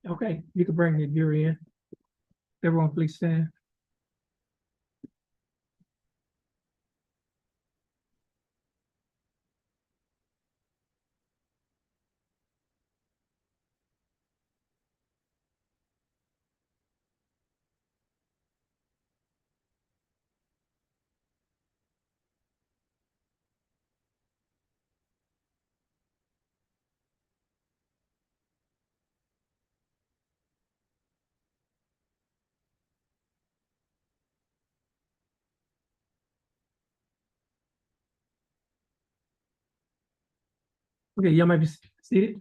Okay, you can bring the jury in. Everyone please stand. Okay, y'all might be seated.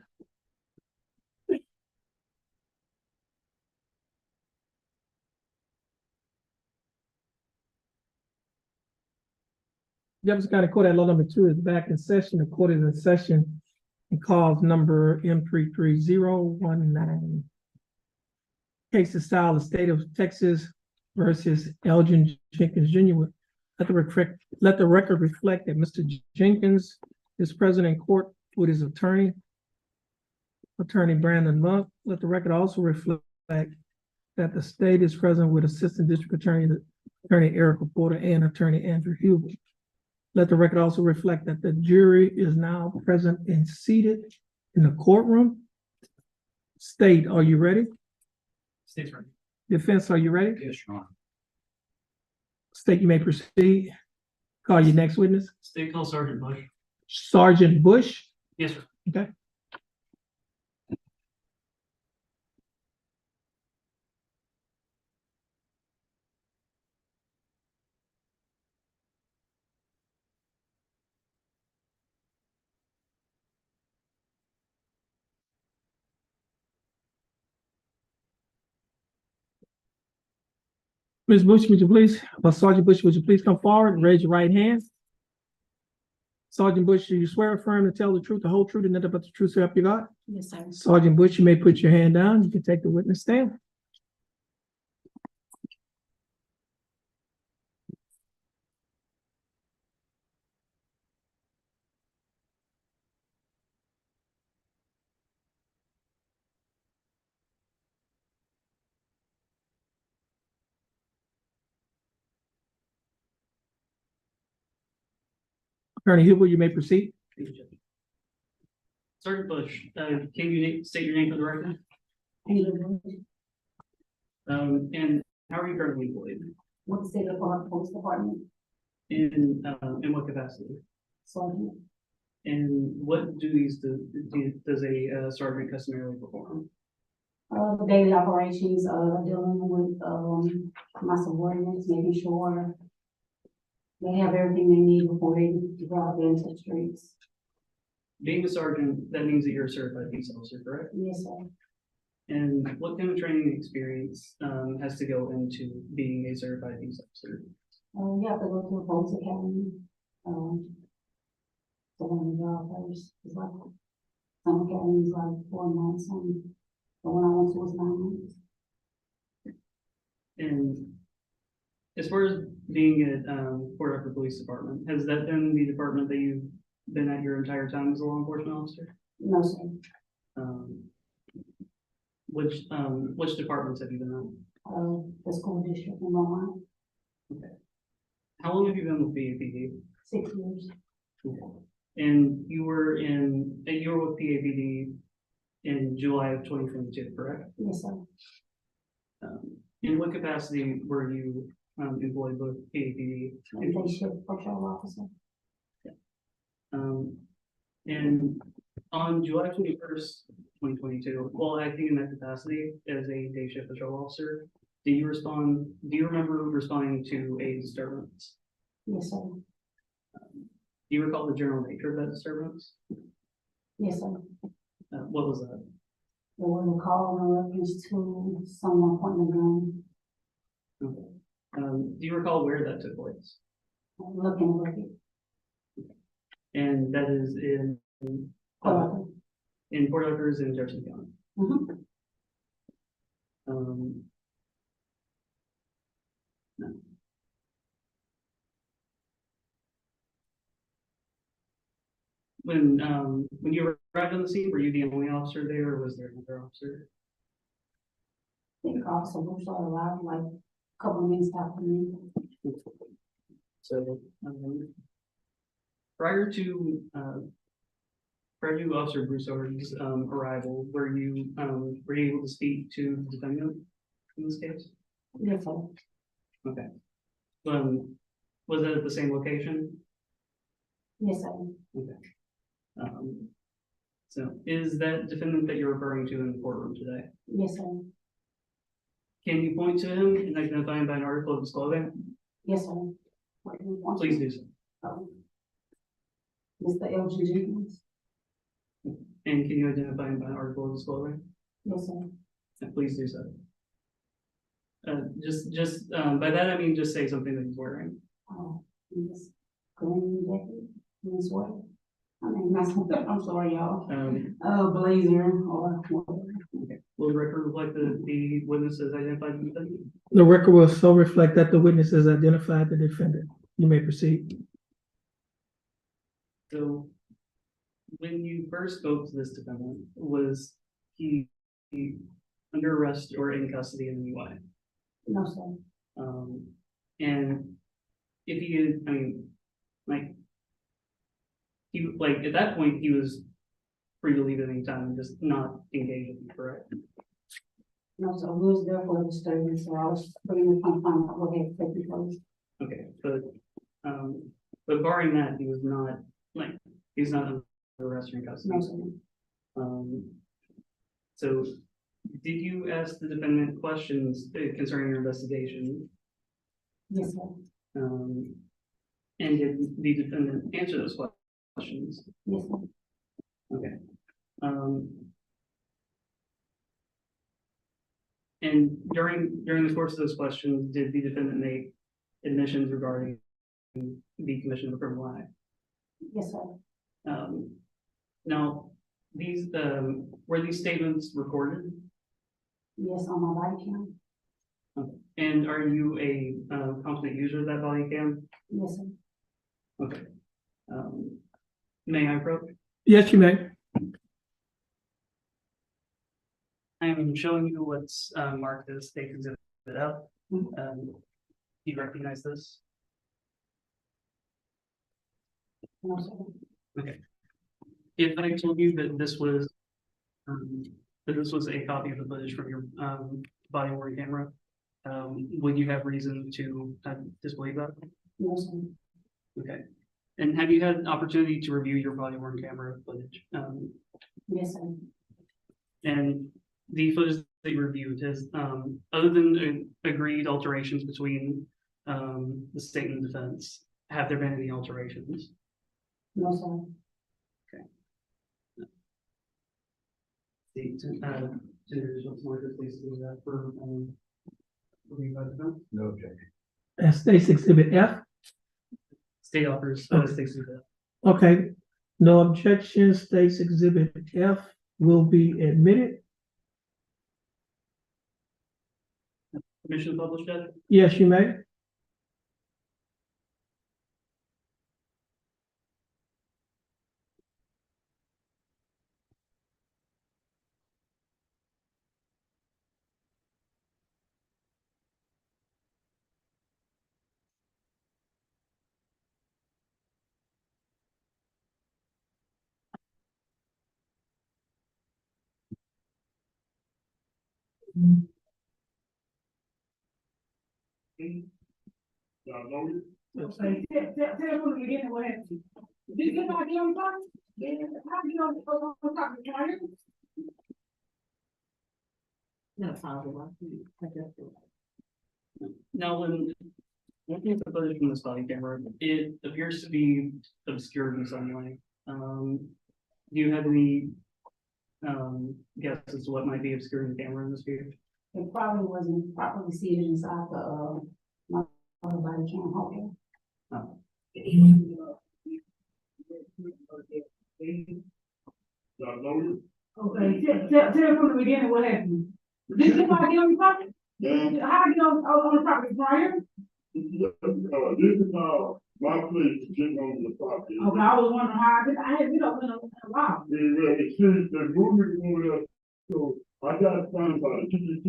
Jefferson County Court at Law number 2 is back in session. The court is in session and calls number M33019. Case to style the state of Texas versus Elgin Jenkins Jr. Let the record reflect that Mr. Jenkins is present in court with his attorney, Attorney Brandon Monk. Let the record also reflect that the state is present with Assistant District Attorney Erica Porter and Attorney Andrew Hubert. Let the record also reflect that the jury is now present and seated in the courtroom. State, are you ready? State's ready. Defense, are you ready? Yes, Your Honor. State, you may proceed. Call your next witness. State call Sergeant Bush. Sergeant Bush. Yes, sir. Okay. Ms. Bush, would you please, Sergeant Bush, would you please come forward and raise your right hand? Sergeant Bush, do you swear or affirm to tell the truth, the whole truth, and nothing but the truth, so help you God? Yes, sir. Sergeant Bush, you may put your hand down. You can take the witness stand. Attorney Hubert, you may proceed. Thank you, Judge. Sergeant Bush, can you state your name for the record? And how are you currently employed? What state of police department? In what capacity? Sergeant. And what duties does a sergeant customarily perform? Daily operations, dealing with, my subordinates, making sure they have everything they need before they drive into the streets. Being a sergeant, that means that you're a certified peace officer, correct? Yes, sir. And what kind of training and experience has to go into being a certified peace officer? You have to go to a police academy, to learn the job first. It's like, some academies like 4 months, and the one I went to was 9 months. And as far as being at Port Arthur Police Department, has that been the department that you've been at your entire time as a law enforcement officer? No, sir. Which departments have you been at? The school district in Beaumont. Okay. How long have you been with PAPD? 6 years. Okay. And you were with PAPD in July of 2022, correct? Yes, sir. In what capacity were you employed with PAPD? Day shift patrol officer. And on July 21st, 2022, while acting in that capacity as a day shift patrol officer, do you remember responding to a disturbance? Yes, sir. Do you recall the general nature of that disturbance? Yes, sir. What was that? There was a call in reference to someone pointing a gun, Okay. Do you recall where that took place? looking like it. And that is in Port Arthur in Jefferson County. Mm-hmm. No. when you arrived on the scene, were you the only officer there, or was there another officer? I think also we saw a lot, like, a couple of minutes after me. So, prior to, Officer Broussard's, arrival, were you able to speak to the defendant in this case? Yes, sir. Okay. Was it at the same location? Yes, sir. Um, so is that defendant that you're referring to in the courtroom today? Yes, sir. Can you point to him and identify him by an article of his clothing? Yes, sir. What do you want? Please do so. Mr. Elgin Jenkins? And can you identify him by an article of his clothing? Yes, sir. And please do so. By that I mean just say something that he's wearing. This green jacket, this what? I mean, that's, I'm sorry, y'all. Blazer or whatever. Okay. Will the record reflect the witnesses identified the defendant? The record will so reflect that the witnesses identified the defendant. You may proceed. So when you first spoke to this defendant, was he under arrest or in custody in any way? No, sir. And if he is, I mean, like, at that point, he was free to leave at any time and just not engage with you, correct? No, sir. We was there for a disturbance, so I was pretty much trying to find out what had taken place. Okay, but barring that, he was not, he's not under arrest or in custody. No, sir. So did you ask the defendant questions concerning your investigation? Yes, sir. And did the defendant answer those questions? Yes, sir. Okay. And during the course of those questions, did the defendant make admissions regarding the commission of a criminal act? Yes, sir. Now, these were these statements recorded? Yes, on my body cam. Okay. And are you a competent user of that body cam? Yes, sir. Okay. May I approach? Yes, you may. I am showing you what's marked as state exhibit F. Do you recognize this? No, sir. Okay. If I told you that this was a copy of the footage from your body worn camera, would you have reason to disbelieve that? No, sir. Okay. And have you had an opportunity to review your body worn camera footage? Yes, sir. And the footage that you reviewed has, other than agreed alterations between the state and the defense, have there been any alterations? No, sir. Please do that for review by the defense. No objection. As states exhibit F. State offers, Okay. states do that. Okay. No objection. States exhibit F will be admitted. Permission to publish that? Yes, you may. Okay, tell from the beginning what happened. Did somebody get on top? How you on top of the fire? No, Now, when looking at the footage from this body camera, it appears to be obscured in some way. Do you have any guess as to what might be obscuring the camera in this view? It probably wasn't properly seated inside the, my body cam holder. Oh. Okay, tell from the beginning what happened. Did somebody get on the property? How you on the property prior? This is my place to get on the property. Okay, I was wondering how, I had, been in a while. The movement over there, so I got found by the 10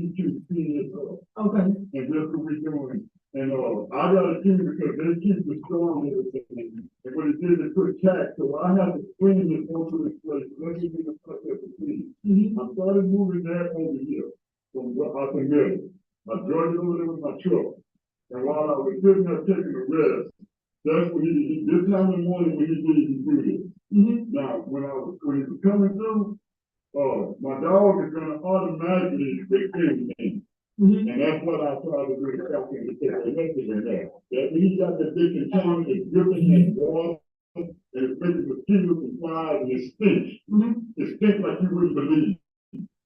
years old. Okay, And that's what we're doing. And, I got a team because they keep the storm and everything. And what it did, they put tax, so I have to bring this over this place. Let me get the fuck up the team. I started moving that over here from what I can get. I drove it over there with my truck. And while I was sitting there taking a rest, that's when this time in the morning when he did, he did it. Now, when he was coming through, my dog is gonna automatically stick in me. And that's what I try to do, something to get the message in there. That he got the big container, it's dripping in water, and it's making mosquitoes and flies, and it stinks. It stinks like you wouldn't believe.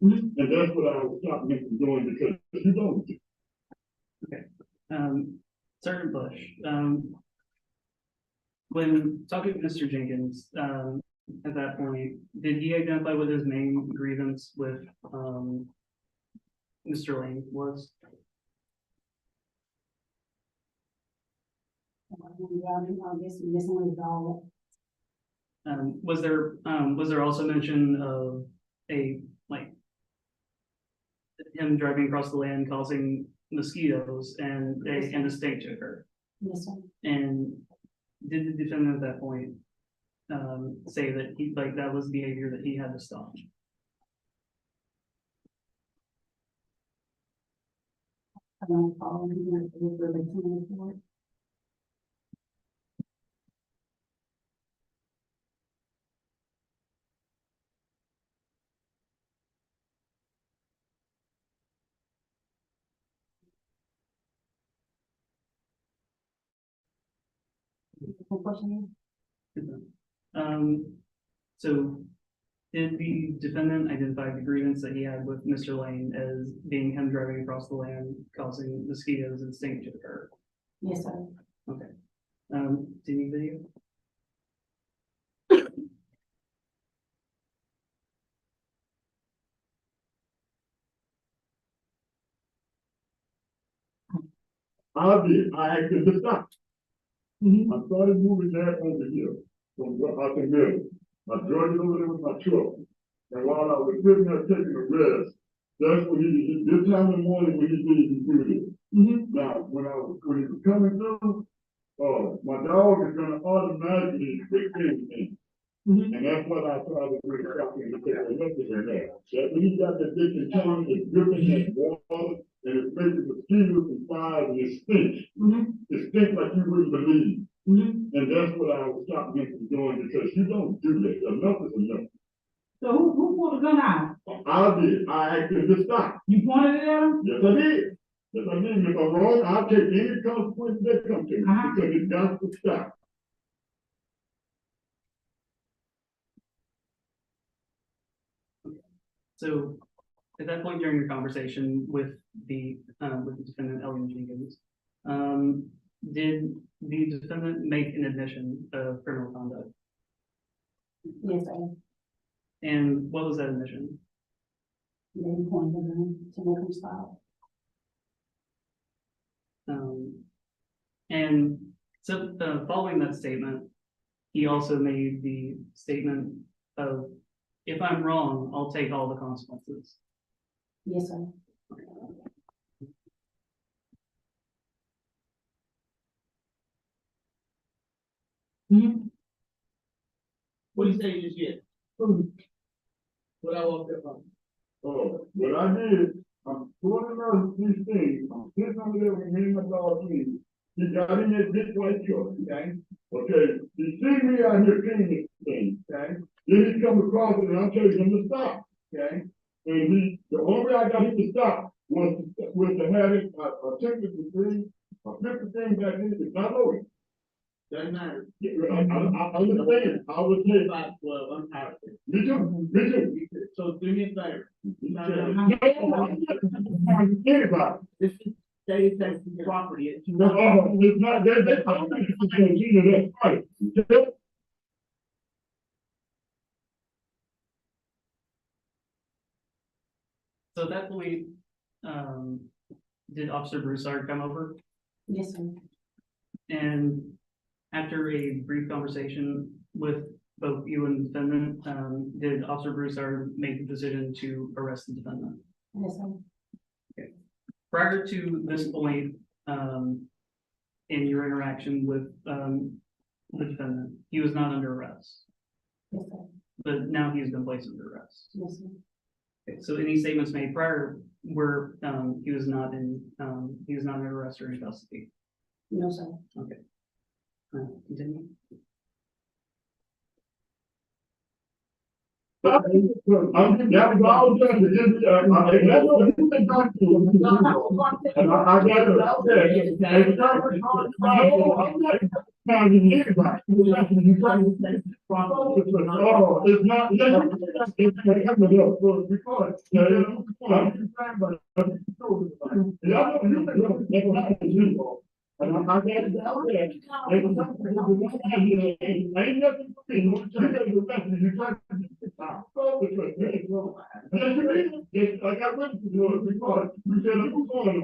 And that's what I was stopping him from doing, because you don't. Sergeant Bush, when talking to Mr. Jenkins, at that point, did he identify what his main grievance with, Mr. Lane was? I guess we're missing with dog. Was there also mention of like him driving across the land causing mosquitoes and a stink to occur? Yes, sir. And did the defendant at that point say that that was behavior that he had to stop? I don't follow him. For the team report. What question? So did the defendant identify the grievance that he had with Mr. Lane as being him driving across the land, causing mosquitoes and stink to occur? Yes, sir. Okay. Do you need video? I did, I actually just stopped. I started moving that over here from what I can get. I drove it over there with my truck. And while I was sitting there taking a rest, that's when this time in the morning when he did it. Now, when he was coming through, my dog is gonna automatically stick in me. And that's what I try to do, something to get the message in there. That when he got that big container, it's dripping in water, and it's making mosquitoes and flies, and it stinks. It stinks like you wouldn't believe. And that's what I was stopping him from doing, because you don't do that. Enough is enough. so who pulled the gun out? I did. I actually just stopped. You pointed it at him? Yes, I did. Yes, I did. If I'm wrong, I'll take any consequence that comes to me, because it's got to stop. So at that point during your conversation with the defendant, Elliot Jenkins, did the defendant make an admission of criminal conduct? Yes, sir. And what was that admission? They pointed him to make him stop. And so following that statement, he also made the statement of, if I'm wrong, I'll take all the consequences. Yes, sir. What do you say you just get? What I walked up on? What I did, I'm pulling out these things, I'm sitting over there with me and my dog, he got in that big white truck, okay? Okay, he see me out here cleaning this thing, okay? Then he come across it and I'm telling him to stop, okay? And the only way I got him to stop was to have it, I took the thing, I flipped the thing back in, it's not loaded. Doesn't matter. I understand, I was saying, Well, I'm tired. me too. So do me a favor. Anybody. This is state tax property. It's No, not- it's not, that's right. So at that point, did Officer Broussard come over? Yes, sir. And after a brief conversation with both you and the defendant, did Officer Broussard make the decision to arrest the defendant? Yes, sir. Prior to this point, in your interaction with, the defendant, he was not under arrest, Yes, sir. but now he has been placed under arrest. Yes, sir. Okay, so any statements made prior were, he was not under arrest or in custody. No, sir. Okay. Continue. That was all done to just, that's what you been talking to. And I got it out there. And it's not really hard to find, so I'm not finding anybody. Oh, it's not, it's because, I'm just trying, but I'm y'all know, that's not illegal. And I got it out there. And it's not, ain't nothing for me. You take the message, you try to. Yes, I got ready to do it because you said it was going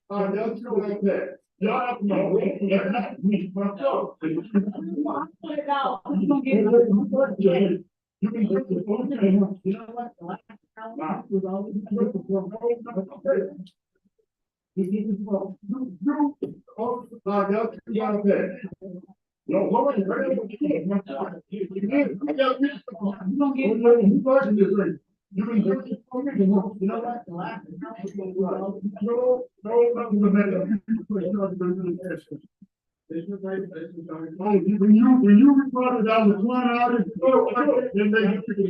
on. That's go like that. Y'all have to know, that's not me, myself. You can get the phone, you know what? No, what was it? I got this. You don't get you person this way. You can do it. You know what? No, nothing to matter. When you reported down the 1 hour, then they get to the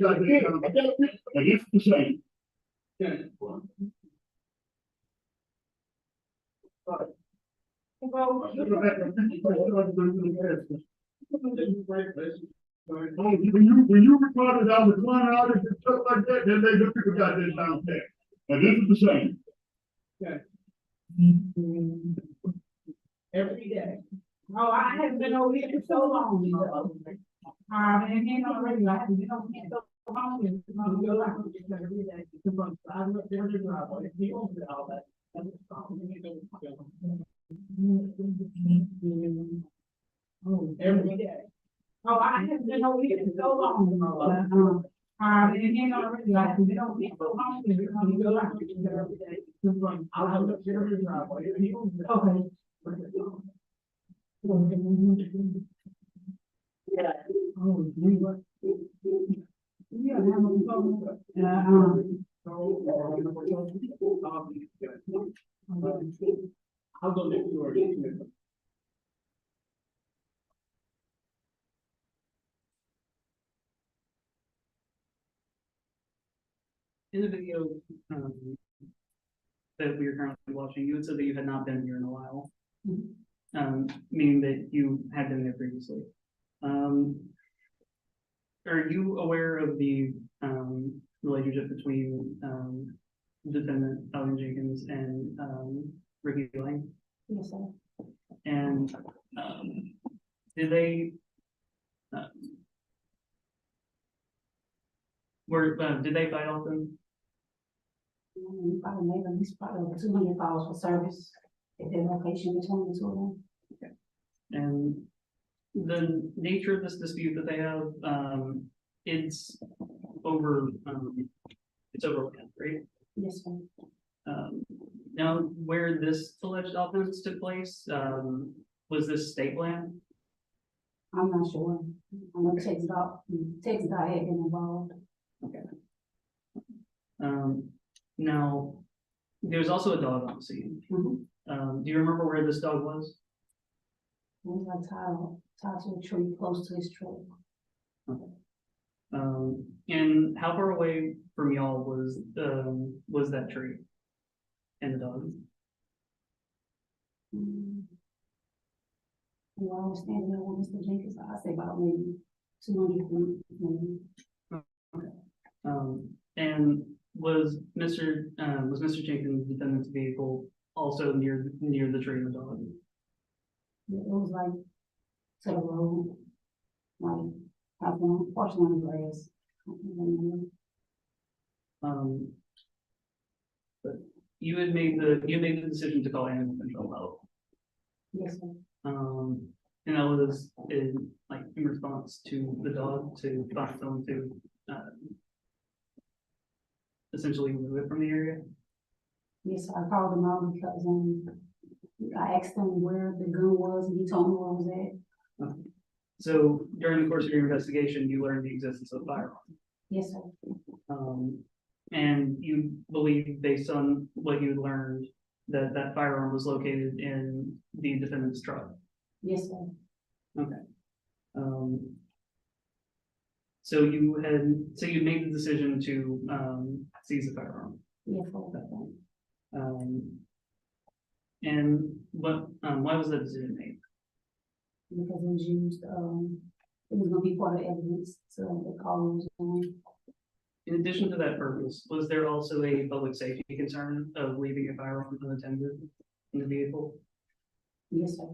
it's the same. When you reported down the 1 hour and stuff like that, then they just people got this down there. And this is the same. Every day. Oh, I haven't been over here for so long. And you know, already, I haven't been over here so long. It's gonna go like this every day. I look there to drive, but if you open it all that. Oh, every day. Oh, I haven't been over here for so long. And you know, already, I haven't been over here so long. It's gonna go like this every day. I look there to drive, but if you open it. Okay. Yeah. Oh, yeah. I'll go next door. In the video, that we are currently watching, you had said that you had not been here in a while. Meaning that you had been there previously. Are you aware of the, relationship between, defendant Alvin Jenkins and, Ricky Lang? Yes, sir. And, did they, did they fight often? Probably made at least probably over 200 calls for service at their location between the two of them. And the nature of this dispute that they have, it's over, land, right? Yes, sir. Now, where this alleged offense took place, was this state land? I'm not sure. I know Texas had been involved. Okay. Now, there's also a dog on the scene. Mhm. Do you remember where this dog was? It was like tied to a tree, close to his truck. Okay. And how far away from y'all was that tree and the dog? Well, I was standing there with Mr. Jenkins, I say about maybe 200 feet, maybe. And was Mr. Jenkins' defendant's vehicle also near the tree and the dog? It was like to the road, like have one portion on the grass. I can't remember. But you made the decision to call animal control out. Yes, sir. And that was in response to the dog to find someone to, essentially remove it from the area. Yes, sir. I called him out because, I asked him where the gun was and he told me where it was at. So during the course of your investigation, you learned the existence of a firearm. Yes, sir. And you believe, based on what you learned, that that firearm was located in the defendant's truck. Yes, sir. Okay. So you made the decision to seize the firearm. Yes, sir. And why was that decision made? Because it was used, it was gonna be part of evidence, so the call was on. In addition to that purpose, was there also a public safety concern of leaving a firearm unattended in the vehicle? Yes, sir.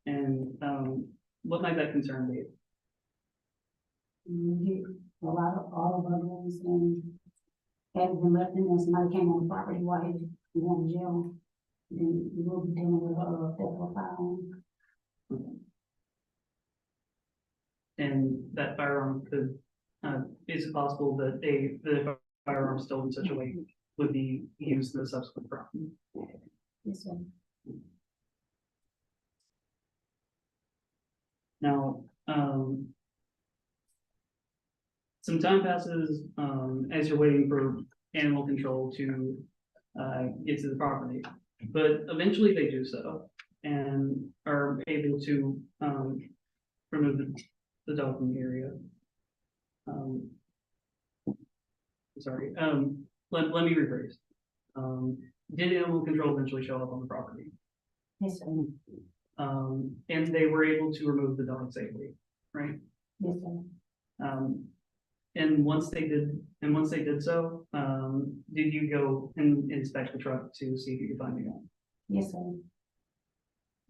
And what might that concern be? We get a lot of, all of our guns and had been left in there, somebody came on the property while he was going to jail. Then we will be dealing with, theft of firearm. And that firearm could, is it possible that the firearm stolen in such a way would be used in the subsequent crime? Yes, sir. Now, some time passes, as you're waiting for animal control to, get to the property, but eventually they do so and are able to, remove the dog from the area. Sorry, let me rephrase. Did animal control eventually show up on the property? Yes, sir. And they were able to remove the dog safely, right? Yes, sir. And once they did so, did you go and inspect the truck to see if you could find the gun? Yes, sir.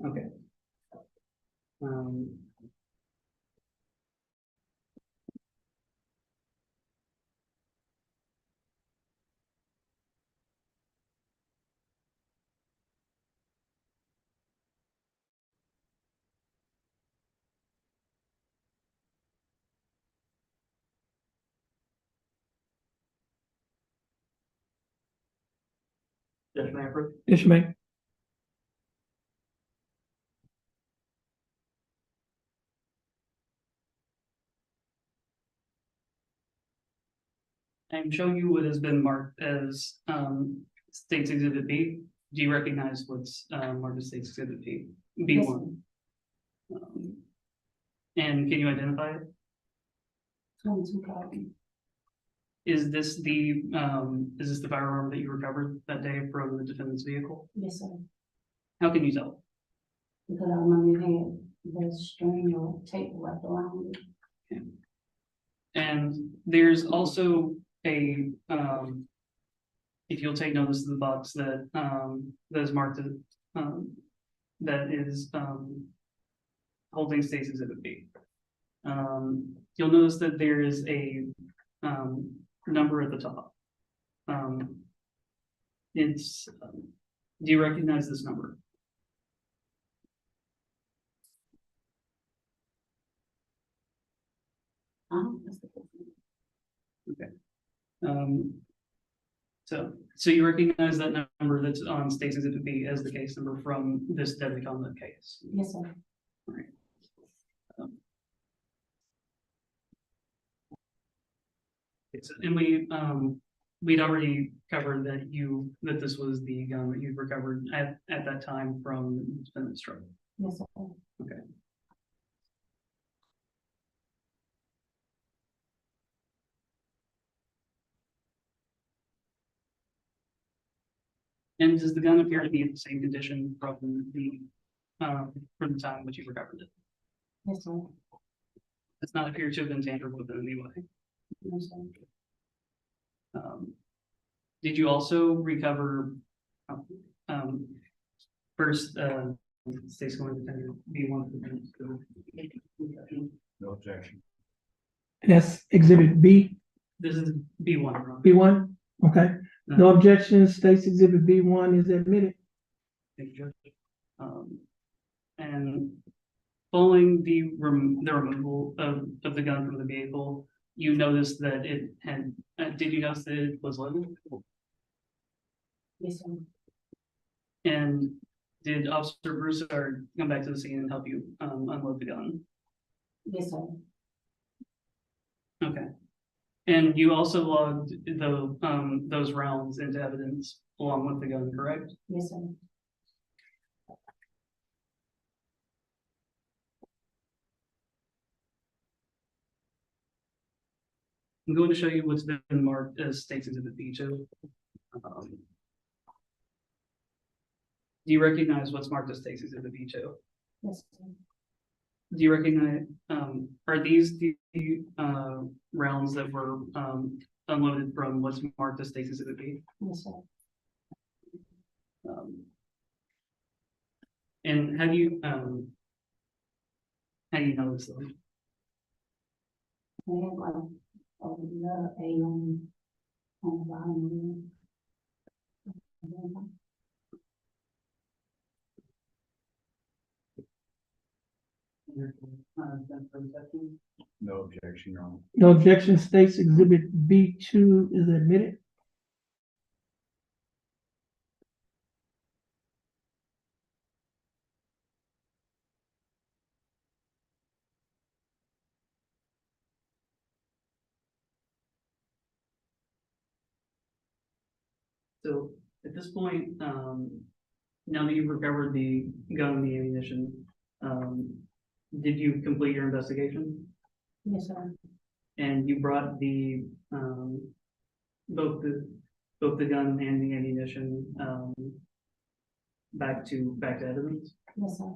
Okay. Judge Maverick? Yes, ma'am. I'm showing you what has been marked as State's Exhibit B. Do you recognize what's marked as State's Exhibit B? B1. And can you identify it? 22 copy. Is this the firearm that you recovered that day from the defendant's vehicle? Yes, sir. How can you tell? Because I remember it had the string or tape wrapped around it. And there's also a if you'll take notice of the box that that is marked as that is holding State's Exhibit B. You'll notice that there is a number at the top. It's do you recognize this number? That's the first Um, so you recognize that number that's on State's Exhibit B as the case number from this deadly conduct case. one. Yes, sir. And we'd already covered that this was the gun that you'd recovered at that time from the defendant's truck. Yes, sir. Okay. And does the gun appear to be in the same condition from the time which you recovered it? Yes, sir. Does not appear to have been tampered with in any way. Yes, sir. Did you also recover first State's going to defender B1? No objection. That's exhibit B, This is B1, Ron. B1, okay. No objections, states exhibit B1 is admitted. Thank you, Judge. And following the removal of the gun from the vehicle, you noticed that it had, did you notice that it was loaded? Yes, sir. And did Officer Broussard come back to the scene and help you unload the gun? Yes, sir. Okay. And you also logged those rounds into evidence along with the gun, correct? Yes, sir. I'm going to show you what's been marked as State's Exhibit B2. Do you recognize what's marked as State's Exhibit B2? Yes, sir. Do you recognize, are these the rounds that were unloaded from what's marked as State's Exhibit B? Yes, sir. And how do you know this? They have like a letter A on the bottom. No objection, Your Honor. No objection, State's Exhibit B2 is admitted. So at this point, now that you've recovered the gun and the ammunition, did you complete your investigation? Yes, sir. And you brought the both the gun and the ammunition back to evidence? Yes, sir.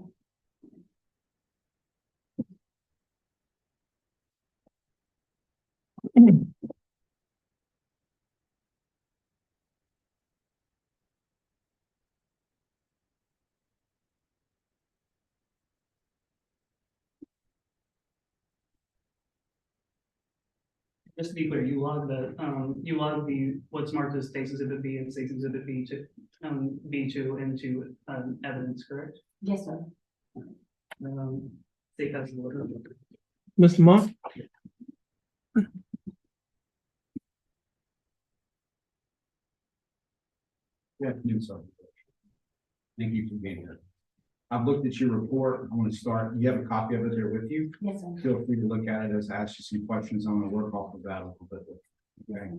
Just to be clear, you logged the what's marked as State's Exhibit B and State's Exhibit B2 B2 into evidence, correct? Yes, sir. State has the order. Mr. Monk? Good afternoon, sir. Thank you for being here. I've looked at your report. I want to start. You have a copy of it there with you. Yes, sir. Feel free to look at it as I ask you some questions. I'm going to work off of that a little bit. Okay.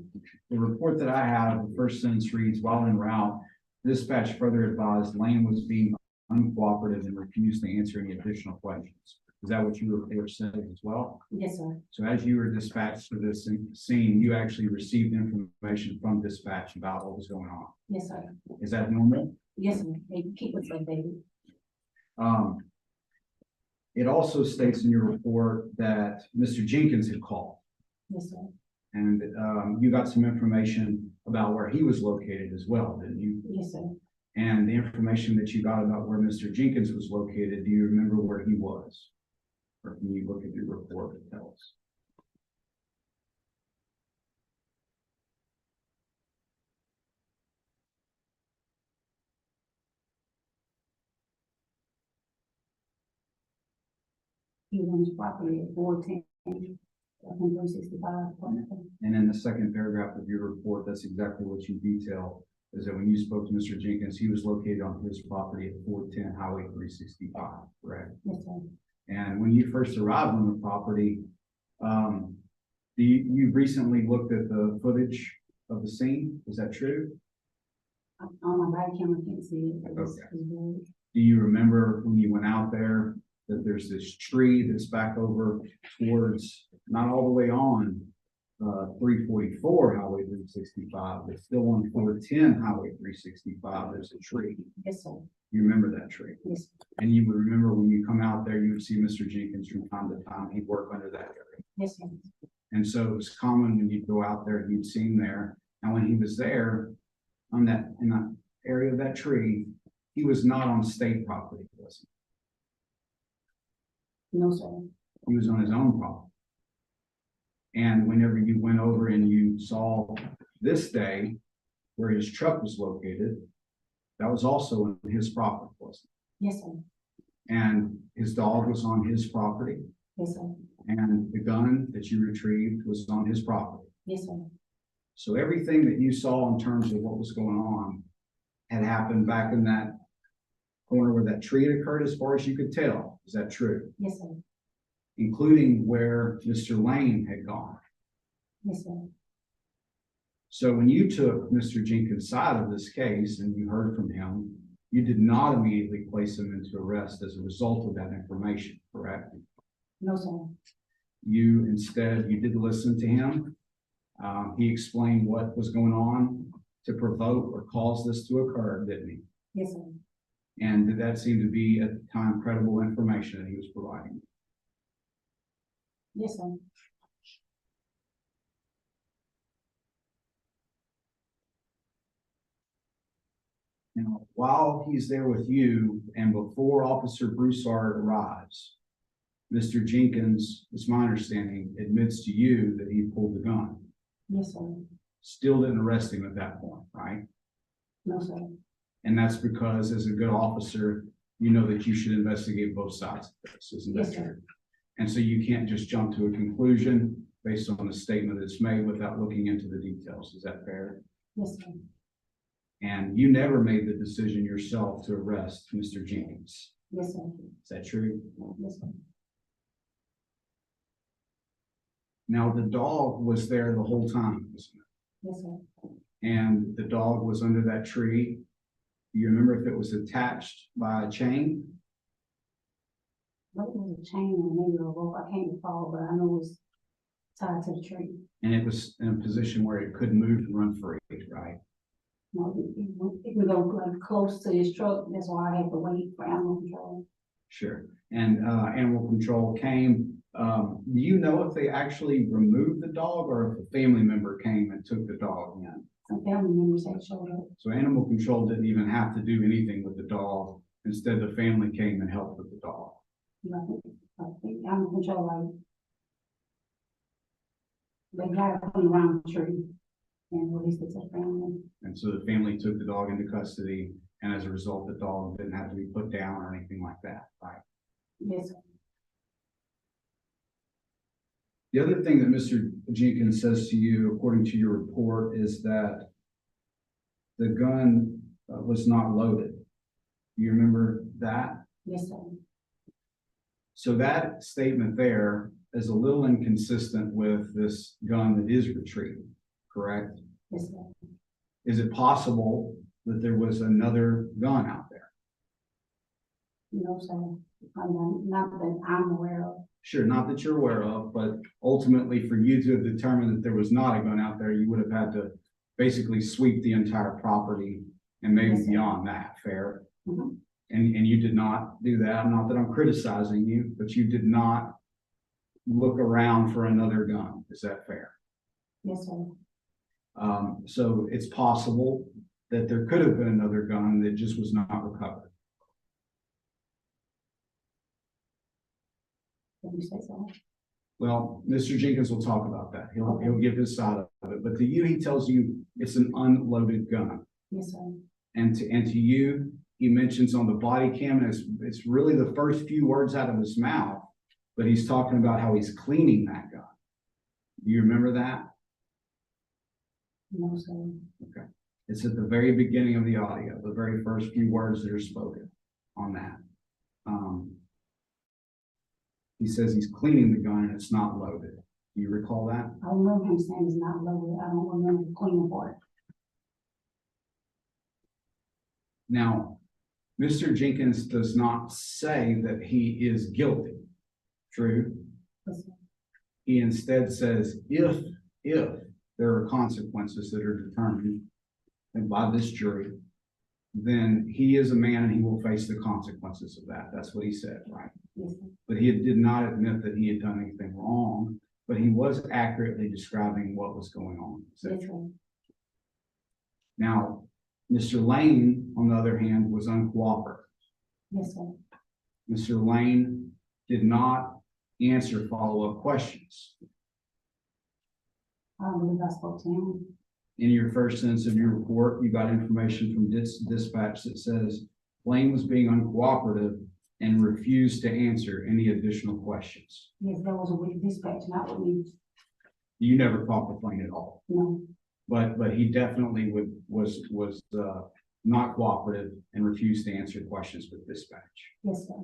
The report that I have, the first sentence reads, while en route, dispatch further advised Lane was being uncooperative and refused to answer any additional questions. Is that what your report said as well? Yes, sir. So as you were dispatched to this scene, you actually received information from dispatch about what was going on. Yes, sir. Is that normal? Yes, sir. They keep us updated. It also states in your report that Mr. Jenkins had called Yes, sir. and, you got some information about where he was located as well, didn't you? Yes, sir. And the information that you got about where Mr. Jenkins was located, do you remember where he was? Or can you look at your report and tell us? He was on his property at 410, 165. And in the second paragraph of your report, that's exactly what you detail, is that when you spoke to Mr. Jenkins, he was located on his property at 410 Highway 365, correct? Yes, sir. And when you first arrived on the property, you recently looked at the footage of the scene, is that true? On my right camera, can't see it. But it's- Okay. it's blurry. Do you remember when you went out there that there's this tree that's back over towards, not all the way on 344 Highway 365, but still on 410 Highway 365, there's a tree. Yes, sir. You remember that tree? Yes, And you would remember when you come out there, you would see Mr. Jenkins from time to time, he'd work under that area. yes, sir. And so it was common when you'd go out there, you'd see him there. And when he was there in that area of that tree, he was not on state property, was No, sir. he? He was on his own property. And whenever you went over and you saw this day where his truck was located, that was also on his property, wasn't Yes, sir. it? And his dog was on his property, Yes, sir. and the gun that you retrieved was on his property. Yes, sir. So everything that you saw in terms of what was going on had happened back in that corner where that tree had occurred, as far as you could tell. Is that true? Yes, sir. Including where Mr. Lane had gone. Yes, sir. So when you took Mr. Jenkins' side of this case and you heard from him, you did not immediately place him into arrest as a result of that information, correct? No, sir. You instead, you did listen to him. He explained what was going on to provoke or cause this to occur, didn't he? Yes, sir. And did that seem to be at the time credible information that he was providing? Yes, sir. Now, while he's there with you and before Officer Broussard arrives, Mr. Jenkins, it's my understanding, admits to you that he pulled the gun. Yes, sir. Still didn't arrest him at that point, right? No, sir. And that's because as a good officer, you know that you should investigate both sides of this, isn't that Yes, sir. true? And so you can't just jump to a conclusion based on a statement that's made without looking into the details. Is that fair? Yes, sir. And you never made the decision yourself to arrest Mr. Jenkins. Yes, sir. Is that true? Yes, sir. Now, the dog was there the whole time, wasn't it? Yes, sir. And the dog was under that tree. Do you remember if it was attached by a chain? What was a chain or maybe a rope? I can't recall, but I know it was tied to the tree. And it was in a position where it couldn't move and run free, right? No, it would go like close to his truck. That's why I had to wait for animal control. Sure. And animal control came. Do you know if they actually removed the dog or if a family member came and took the dog in? Some family members had showed up. So animal control didn't even have to do anything with the dog. Instead, the family came and helped with the dog. I think animal control, like, they got it from around the tree and released it to the family. And so the family took the dog into custody, and as a result, the dog didn't have to be put down or anything like that, right? Yes, sir. The other thing that Mr. Jenkins says to you, according to your report, is that the gun was not loaded. You remember that? Yes, sir. So that statement there is a little inconsistent with this gun that is retrieved, correct? Yes, sir. Is it possible that there was another gun out there? No, sir. Not that I'm aware of. Sure, not that you're aware of, but ultimately for you to have determined that there was not a gun out there, you would have had to basically sweep the entire property and maybe Yes, sir. beyond that, fair? Mhm. And you did not do that. Not that I'm criticizing you, but you did not look around for another gun. Is that fair? Yes, sir. So it's possible that there could have been another gun that just was not recovered. Did you say so? Well, Mr. Jenkins will talk about that. He'll give his side of it, but to you, he tells you it's an unloaded gun. Yes, sir. And to you, he mentions on the body cam, and it's really the first few words out of his mouth, but he's talking about how he's cleaning that gun. Do you remember that? No, sir. Okay. It's at the very beginning of the audio, the very first few words that are spoken on that. He says he's cleaning the gun and it's not loaded. Do you recall that? I remember him saying it's not loaded. I don't remember the cleaning part. Now, Mr. Jenkins does not say that he is guilty. True? Yes, sir. He instead says, if there are consequences that are determined by this jury, then he is a man and he will face the consequences of that. That's what he said, right? Yes, sir. But he did not admit that he had done anything wrong, but he was accurately describing what was going on. Yes, sir. Now, Mr. Lane, on the other hand, was uncooperative. Yes, sir. Mr. Lane did not answer follow-up questions. I don't believe I spoke to him. In your first sentence of your report, you got information from dispatch that says Lane was being uncooperative and refused to answer any additional questions. Yes, that was with dispatch, not with me. You never caught the plane at all, No, but he definitely was not cooperative and refused to answer questions with dispatch. yes, sir.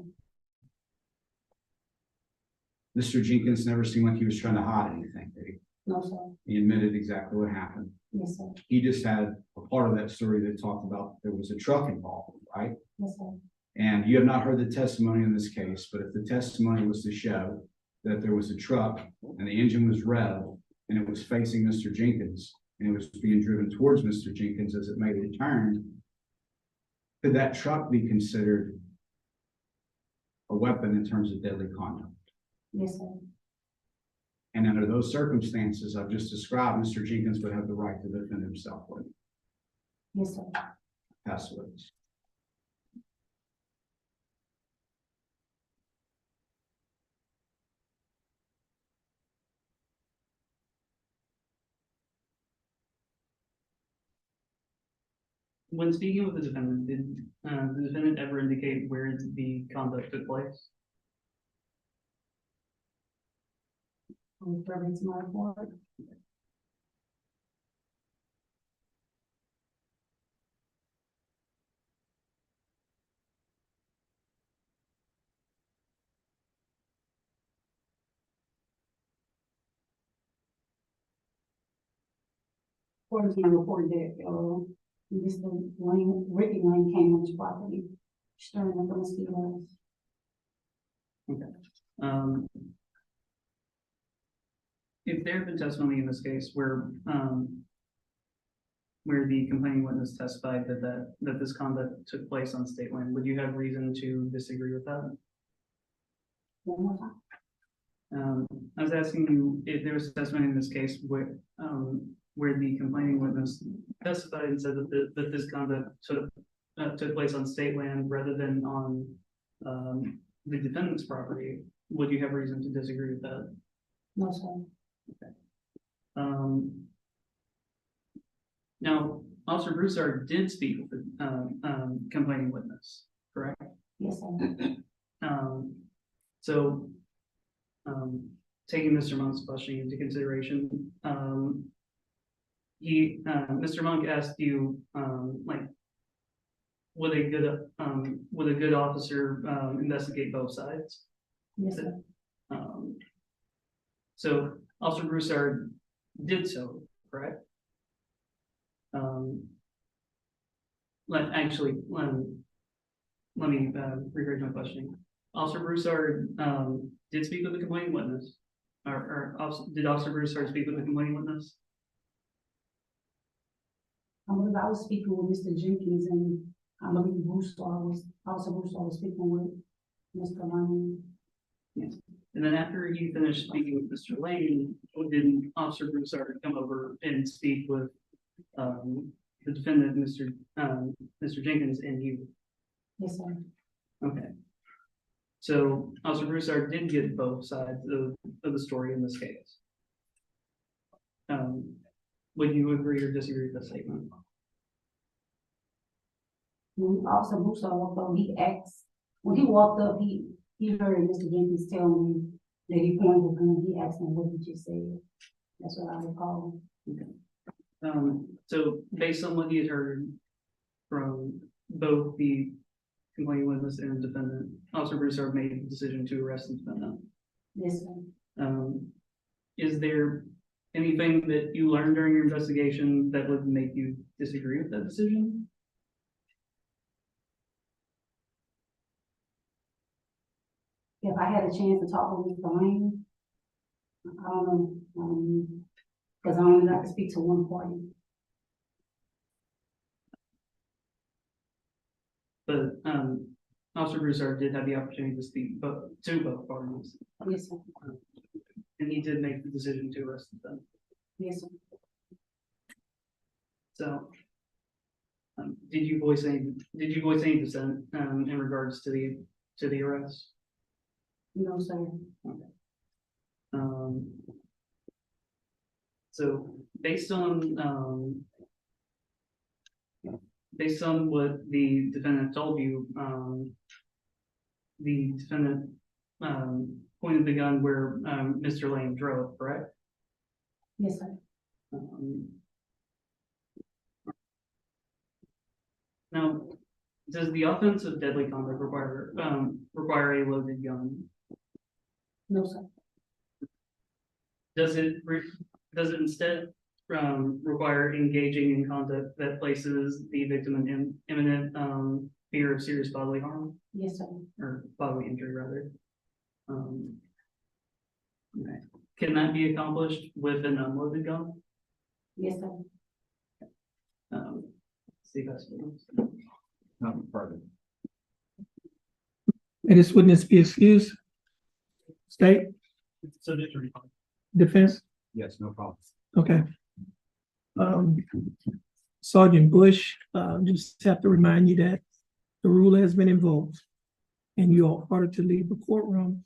Mr. Jenkins never seemed like he was trying to hide anything, did he? No, sir. He admitted exactly what happened. Yes, sir. He just had a part of that story that talked about there was a truck involved, right? Yes, sir. And you have not heard the testimony in this case, but if the testimony was to show that there was a truck and the engine was revved and it was facing Mr. Jenkins and it was being driven towards Mr. Jenkins as it made a turn, could that truck be considered a weapon in terms of deadly conduct? Yes, sir. And under those circumstances I've just described, Mr. Jenkins would have the right to defend himself with Yes, sir. past witness. When speaking with the defendant, did the defendant ever indicate where the conduct took place? Referring to my report. According to my report that, Mr. Lane, Ricky Lane came on his property, stirring up the mosquitoes. If there had been testimony in this case where the complaining witness testified that this conduct took place on state land, would you have reason to disagree with that? One more time. I was asking you if there was testimony in this case where the complaining witness testified and said that this conduct took place on state land rather than on the defendant's property. Would you have reason to disagree with that? No, sir. Now, Officer Broussard did speak with the complaining witness, correct? Yes, sir. So, taking Mr. Monk's question into consideration, Mr. Monk asked you, like, would a good officer investigate both sides? Yes, sir. So Officer Broussard did so, correct? Let me rephrase my questioning. Officer Broussard did speak with the complaining witness, did Officer Broussard speak with the complaining witness? I believe I was speaking with Mr. Jenkins, and I believe Officer Broussard was speaking with Mr. Lane. Yes. And then after he finished speaking with Mr. Lane, did Officer Broussard come over and speak with the defendant, Mr. Jenkins, and you? Yes, sir. Okay. So Officer Broussard did get both sides of the story in this case. Would you agree or disagree with that statement? When Officer Broussard walked up, when he walked up, he heard Mr. Jenkins tell me that he pointed with him, he asked him what he just said. That's what I recall. So based on what he had heard from both the complaining witness and defendant, Officer Broussard made the decision to arrest the defendant. Yes, sir. Is there anything that you learned during your investigation that would make you disagree with that decision? If I had a chance to talk with Mr. Lane, I don't know, because I only got to speak to one party. But Officer Broussard did have the opportunity to speak to both parties, Yes, sir. and he did make the decision to arrest them. Yes, sir. So, did you voice any dissent in regards to the arrest? No, sir. So based on what the defendant told you, the defendant, pointed the gun where, Mr. Lane drove, correct? Yes, sir. Um, Now, does the offense of deadly conduct require a loaded gun? No, sir. Does it instead, require engaging in conduct that places the victim in imminent, fear of serious bodily harm, Yes, sir. or bodily injury rather? Okay. Can that be accomplished with an unloaded gun? Yes, sir. See if that's. Not further. May this witness be excused? State, So just to recall. defense, Yes, no problem. okay. Sergeant Bush, just have to remind you that the rule has been invoked and you are ordered to leave the courtroom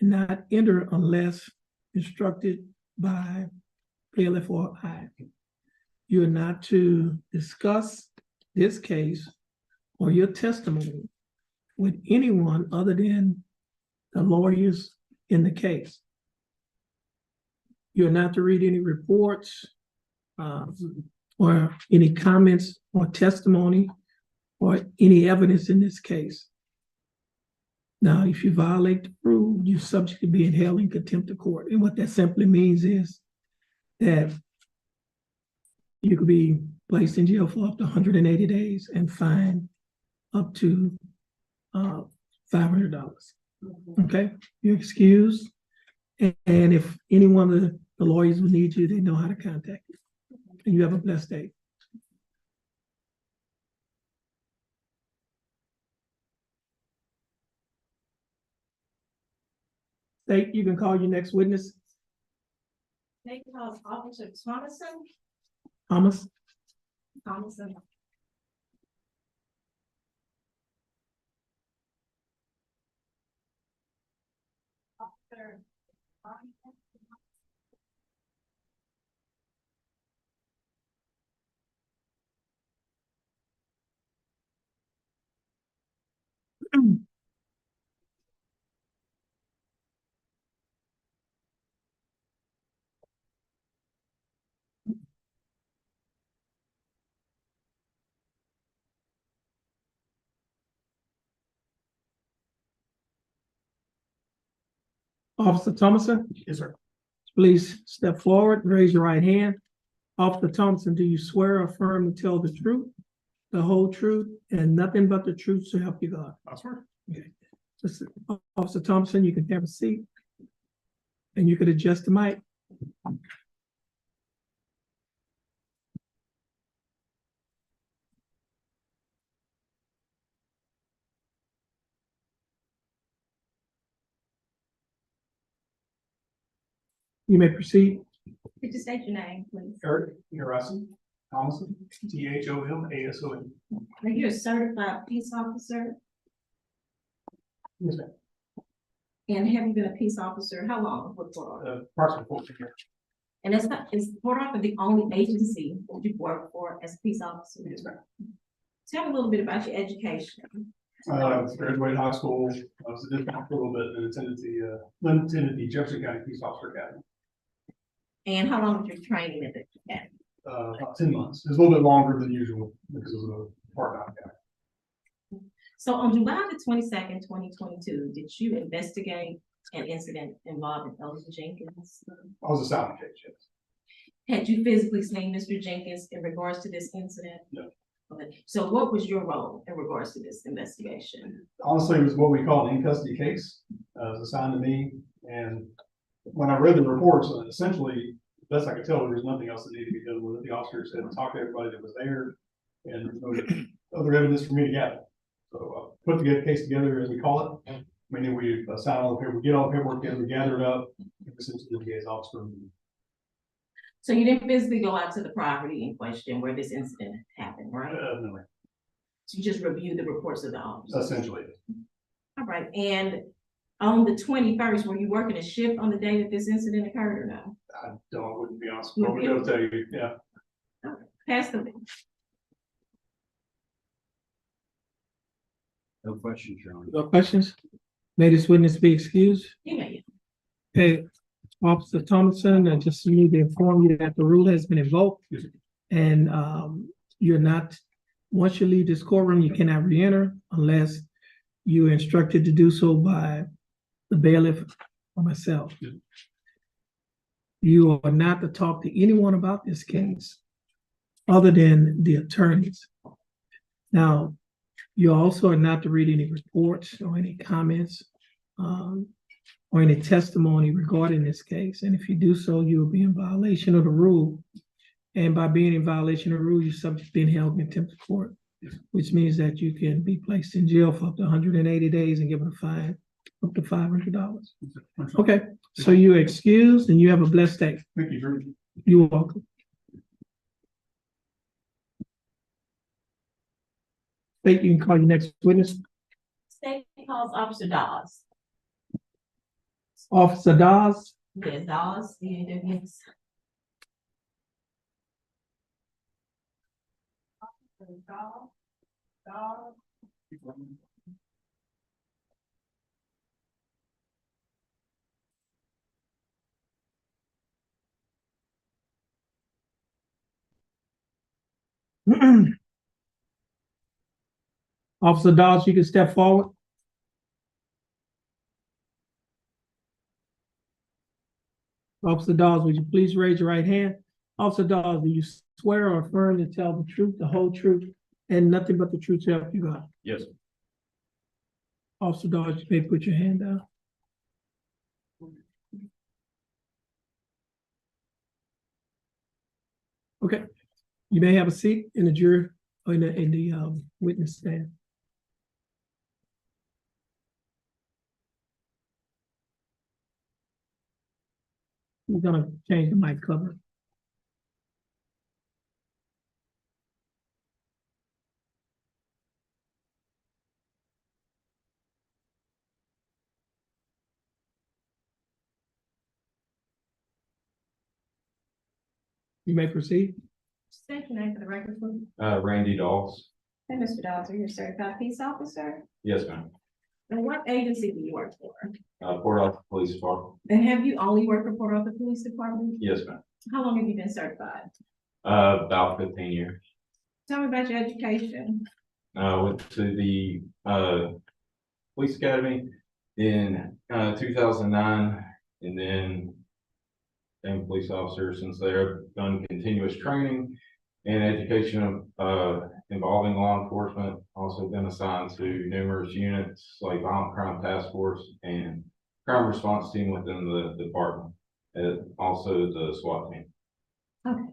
and not enter unless instructed by bailiff or I. You are not to discuss this case or your testimony with anyone other than the lawyers in the case. You're not to read any reports or any comments or testimony or any evidence in this case. Now, if you violate the rule, you're subject to being held in contempt of court. And what that simply means is that you could be placed in jail for up to 180 days and fined up to $500. Okay, you're excused. And if any one of the lawyers will need you, they know how to contact you. And you have a blessed day. State, you can call your next witness, They call Officer Thomason. Thomas. Thomason. Officer. Officer Thomason, Yes, sir. please step forward, raise your right hand. Officer Thompson, do you swear or affirm to tell the truth, the whole truth, and nothing but the truth so help you God? I swear. Okay. Just, Officer Thompson, you can have a seat. And you could adjust the mic. You may proceed. Could you state your name, please? Eric Harrison, Thomason, THOMASON. Are you a certified peace officer? Yes, ma'am. And have you been a peace officer? How long? What for? Approximately 14 years. And is Port Arthur the only agency that you work for as a peace officer? Yes, ma'am. Tell me a little bit about your education. Graduated high school, I was a dispatcher for a little bit, and attended the Jefferson County Police Officer Academy. And how long was your training at the academy? About 10 months. It was a little bit longer than usual because it was a part-time guy. So on July the 22nd, 2022, did you investigate an incident involving Elgin Jenkins? I was a sound cage, yes. Had you physically seen Mr. Jenkins in regards to this incident? No. Okay, so what was your role in regards to this investigation? Honestly, it was what we call an in-custody case. It was assigned to me, and when I read the reports, essentially, best I could tell, there was nothing else that needed to be done with it. The officers had talked to everybody that was there, and there was no other evidence for me to gather. So put the case together, as we call it. Meaning we assign all the paper, we get all the paperwork together, we gather it up, and we send it to the DA's office. So you didn't physically go out to the property in question where this incident happened, right? No, So you just reviewed the reports of the officers? essentially. All right, and on the 21st, were you working a shift on the day that this incident occurred or no? I wouldn't be honest. I wouldn't be able to tell you, yeah. Pass the, No questions, Your Honor. No questions? May this witness be excused? You may. Okay, Officer Thomason, I just need to inform you that the rule has been invoked. Yes, sir. And you're not, once you leave this courtroom, you cannot re-enter unless you're instructed to do so by the bailiff or myself. Yes. You are not to talk to anyone about this case other than the attorneys. Now, you also are not to read any reports or any comments or any testimony regarding this case. And if you do so, you will be in violation of the rule. And by being in violation of the rule, you're subject to being held in contempt of court, which means that you can be placed in jail for up to 180 days and given a fine up to $500. Okay, so you're excused and you have a blessed day. Thank you very much. You're welcome. State, you can call your next witness. State calls Officer Dawes. Officer Dawes. Yes, Dawes, yes. Officer Dawes, you can step forward. Officer Dawes, would you please raise your right hand? Officer Dawes, do you swear or affirm to tell the truth, the whole truth, and nothing but the truth to help you God? Yes. Officer Dawes, you may put your hand down. Okay, you may have a seat in the jury or in the witness stand. We're gonna change the mic cover. You may proceed. State your name for the record, please. Randy Dawes. And Mr. Dawes, are you a certified peace officer? Yes, ma'am. And what agency do you work for? Port Arthur Police Department. And have you only worked for Port Arthur Police Department? Yes, ma'am. How long have you been certified? About 15 years. Tell me about your education. Went to the police academy in 2009, and then became a police officer since there. I've done continuous training and education involving law enforcement. Also been assigned to numerous units like Violent Crime Task Force and Crime Response Team within the department, and also the SWAT team. Okay.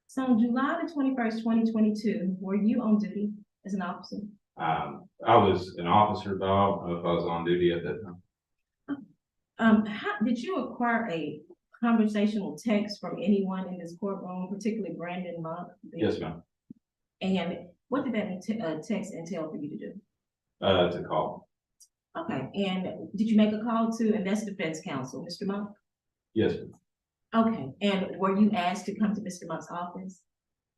So on July the 21st, 2022, were you on duty as an officer? I was an officer, but I don't know if I was on duty at that time. How did you acquire a conversational text from anyone in this courtroom, particularly Brandon Monk? Yes, ma'am. And what did that text entail for you to do? To call. Okay, and did you make a call to, and that's defense counsel, Mr. Monk? Yes, ma'am. Okay, and were you asked to come to Mr. Monk's office?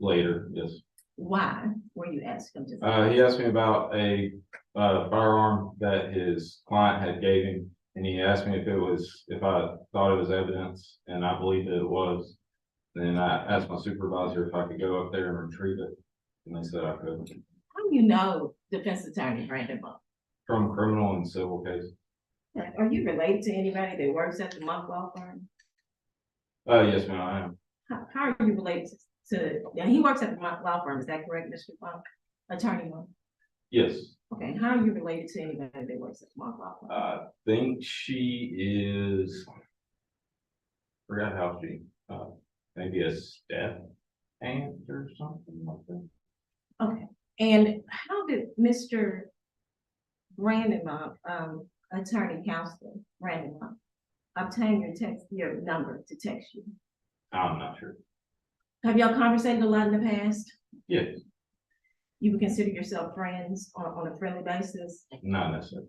Later, yes. Why were you asked to come to? He asked me about a firearm that his client had gave him, and he asked me if I thought it was evidence, and I believed that it was. Then I asked my supervisor if I could go up there and retrieve it, and they said I could. How do you know defense attorney Brandon Monk? From criminal and civil cases. Are you related to anybody that works at the Monk Law Firm? Yes, ma'am, I am. How are you related to, yeah, he works at the Monk Law Firm, is that correct, Mr. Monk? Attorney Monk? Yes. Okay, how are you related to anybody that works at the Monk Law Firm? I think she is, forgot how she, maybe a step aunt or something like that. Okay, and how did Mr. Brandon Monk, attorney counselor Brandon Monk, obtain your number to text you? I'm not sure. Have y'all conversated a lot in the past? Yes, You would consider yourself friends on a friendly basis, not necessarily.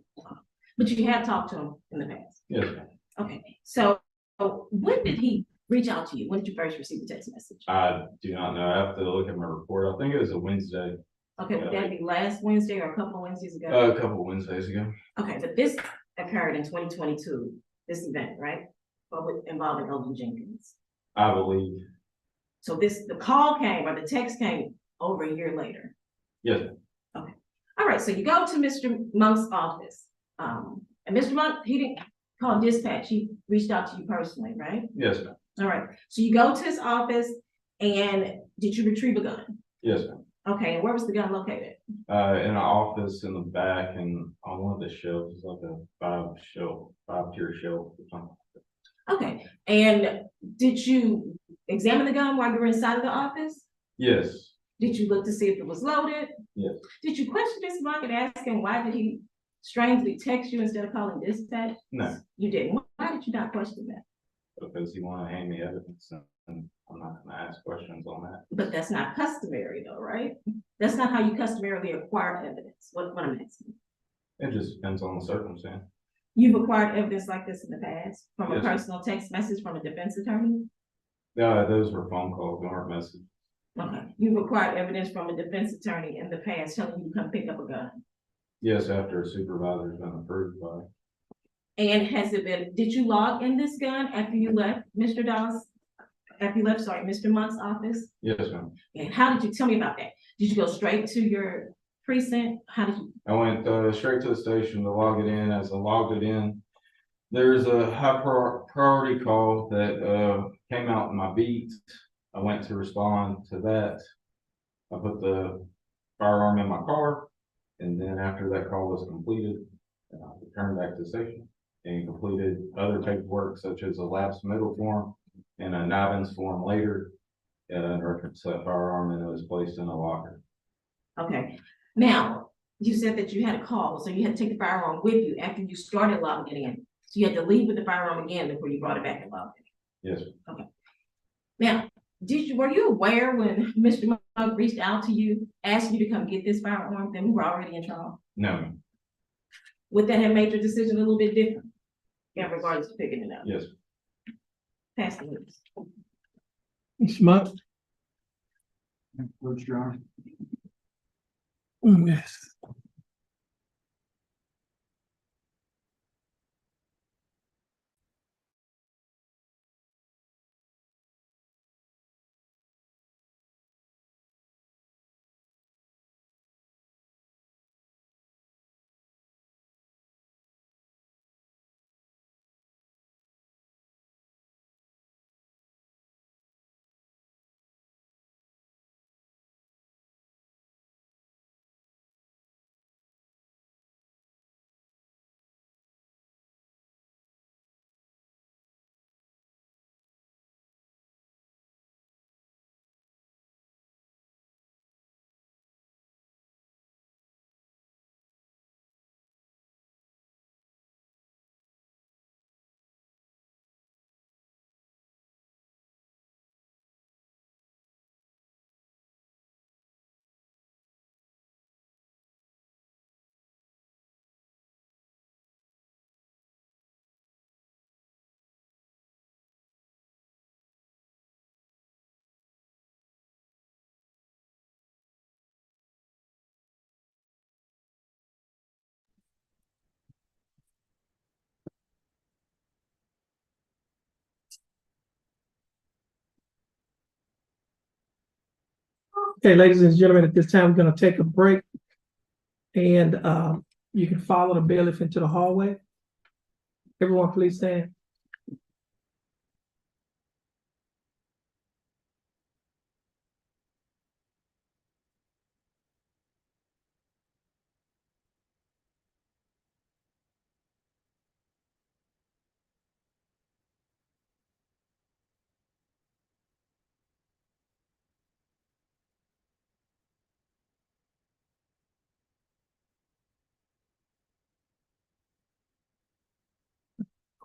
but you have talked to him in the past? Yes, ma'am. Okay, so when did he reach out to you? When did you first receive the text message? I do not know. I have to look at my report. I think it was a Okay, would that be last Wednesday or a couple of Wednesdays ago? A couple Wednesdays ago. Okay, but this occurred occurred in 2022, this event, right? Involving Elton Jenkins. I believe, So the call came or the text came over a year later. yes, All right, so you go to Mr. Monk's office. And Mr. Monk, he didn't call dispatch, he reached out to you personally, right? yes, ma'am. All right, so you go to his office and did you retrieve a gun? Yes, ma'am. Okay, and where was the gun located? In an office in the back and on one of the shelves, like a five-tier shelf or something. Okay, and did you examine the gun while you were inside of the office? Yes, Did you look to see if it was loaded? yes. Did you question this Monk and ask him why did he strangely text you instead of calling dispatch? No, You didn't. Why did you not question that? because he wanted to hand me evidence and I'm not gonna ask questions on that. But that's not customary though, right? That's not how you customarily acquire evidence. What I'm asking. It just depends on the circumstance. You've acquired evidence like this in the past from a Yes. personal text message from a defense attorney? Those were phone calls, they weren't messages. Okay, you've acquired evidence from a defense attorney in the past telling you to come pick up a gun. Yes, after a supervisor's been approved by. And did you log in this gun after you left Mr. Dawes? Mr. Monk's office? Yes, ma'am. And how did you, tell me about that? Did you go straight to your precinct? How did you, I went straight to the station to log it in. As I logged it in, there's a high priority call that came out in my beat. I went to respond to that. I put the firearm in my car, and then after that call was completed, I returned back to the station and completed other paperwork such as a lapsed middle form and a Nivens form later. In reference to that firearm, and it was placed in a locker. okay. Now, you said that you had a call, so you had to take the firearm with you after you started logging it in. So you had to leave with the firearm again before you brought it back and logged it. Yes, Now, were you aware when Mr. Monk reached out to you, asking you to come get this firearm, that we were already in trial? no, Would that have made your decision a little bit different in regards to picking it up? yes. Pass the witness. Mr. Monk? What's your honor? Yes. Okay, ladies and gentlemen, at this time, we're gonna take a break. And you can follow the bailiff into the hallway. Everyone, please stand.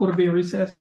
Court will be in recess.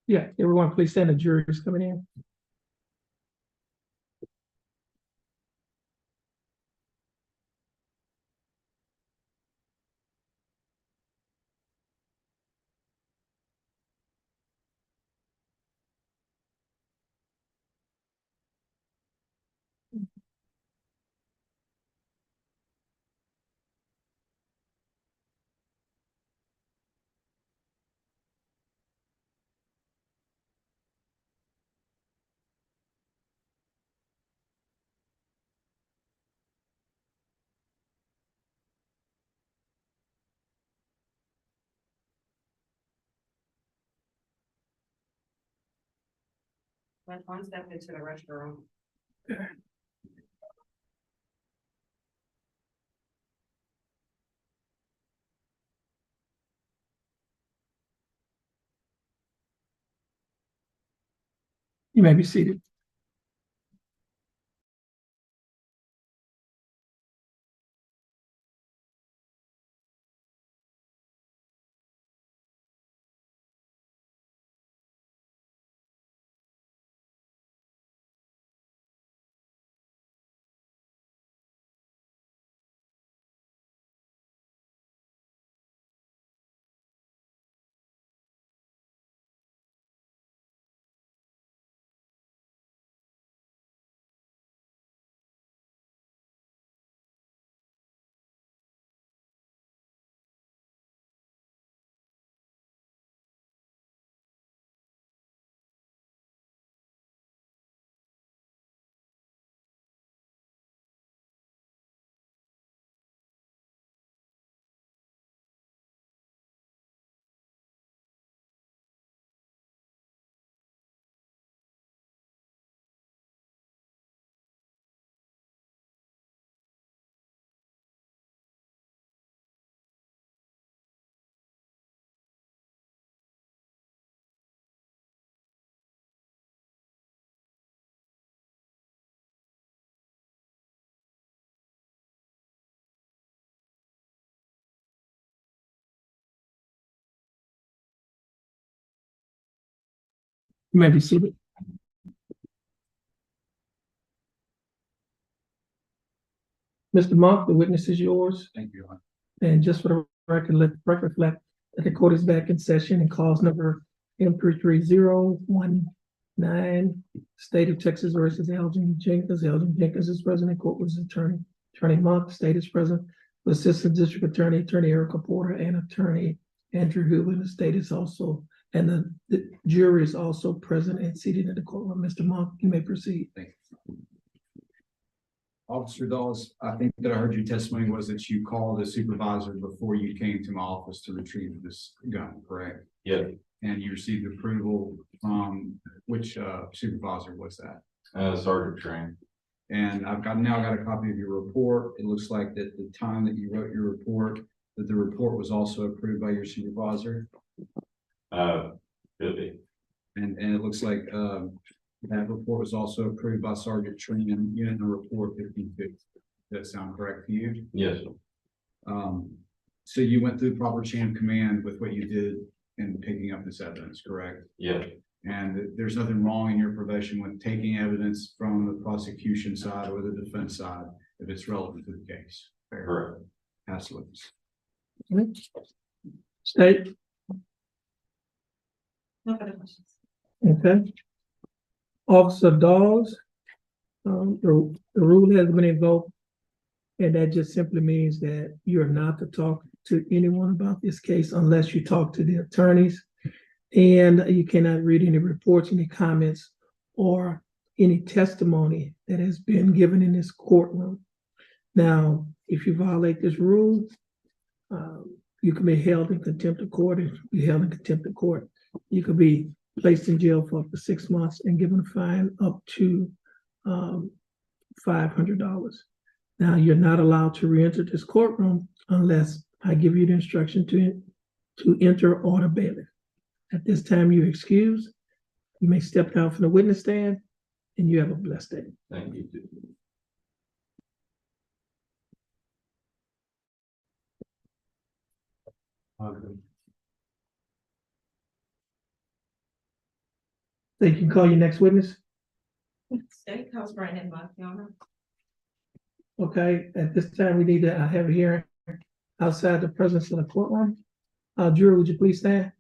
Yeah, everyone, please stand. The jury is coming in. Let one step into the restroom. You may be seated. You may be seated. Mr. Monk, the witness is yours. Thank you. And just for the record, let the record reflect that the court is back in session and calls number M33019, State of Texas versus Elgin Jenkins. Elgin Jenkins is present, court was attorney. Attorney Monk, state is present. The Assistant District Attorney, Attorney Erica Porter, and Attorney Andrew Hoover. The state is also, and the jury is also present and seated in the courtroom. Mr. Monk, you may proceed. Thank you. Officer Dawes, I think that I heard your testimony was that you called the supervisor before you came to my office to retrieve this gun, correct? Yeah, And you received approval from which supervisor was that? Sergeant Train. And I've now got a copy of your report. It looks like that the time that you wrote your report, that the report was also approved by your supervisor. Could be. And it looks like that report was also approved by Sergeant Tring and Unit Report 1550. Does that sound correct to you? Yes. So you went through the proper chain of command with what you did in picking up this evidence, correct? Yeah. And there's nothing wrong in your profession with taking evidence from the prosecution side or the defense side if it's relevant to the case. Fair. Correct. Absolutely. State, No further questions. okay. Officer Dawes, the rule has been invoked, and that just simply means that you're not to talk to anyone about this case unless you talk to the attorneys, and you cannot read any reports, any comments, or any testimony that has been given in this courtroom. Now, if you violate this rule, you can be held in contempt of court. If you held in contempt of court, you could be placed in jail for up to 6 months and given a fine up to $500. Now, you're not allowed to re-enter this courtroom unless I give you the instruction to enter order bailiff. At this time, you're excused. You may step down from the witness stand, and you have a blessed day. Thank you. So you can call your next witness. Steakhouse Brandon Montana. Okay, at this time, we need to have a hearing outside the presence of the courtroom. Jury, would you please stand?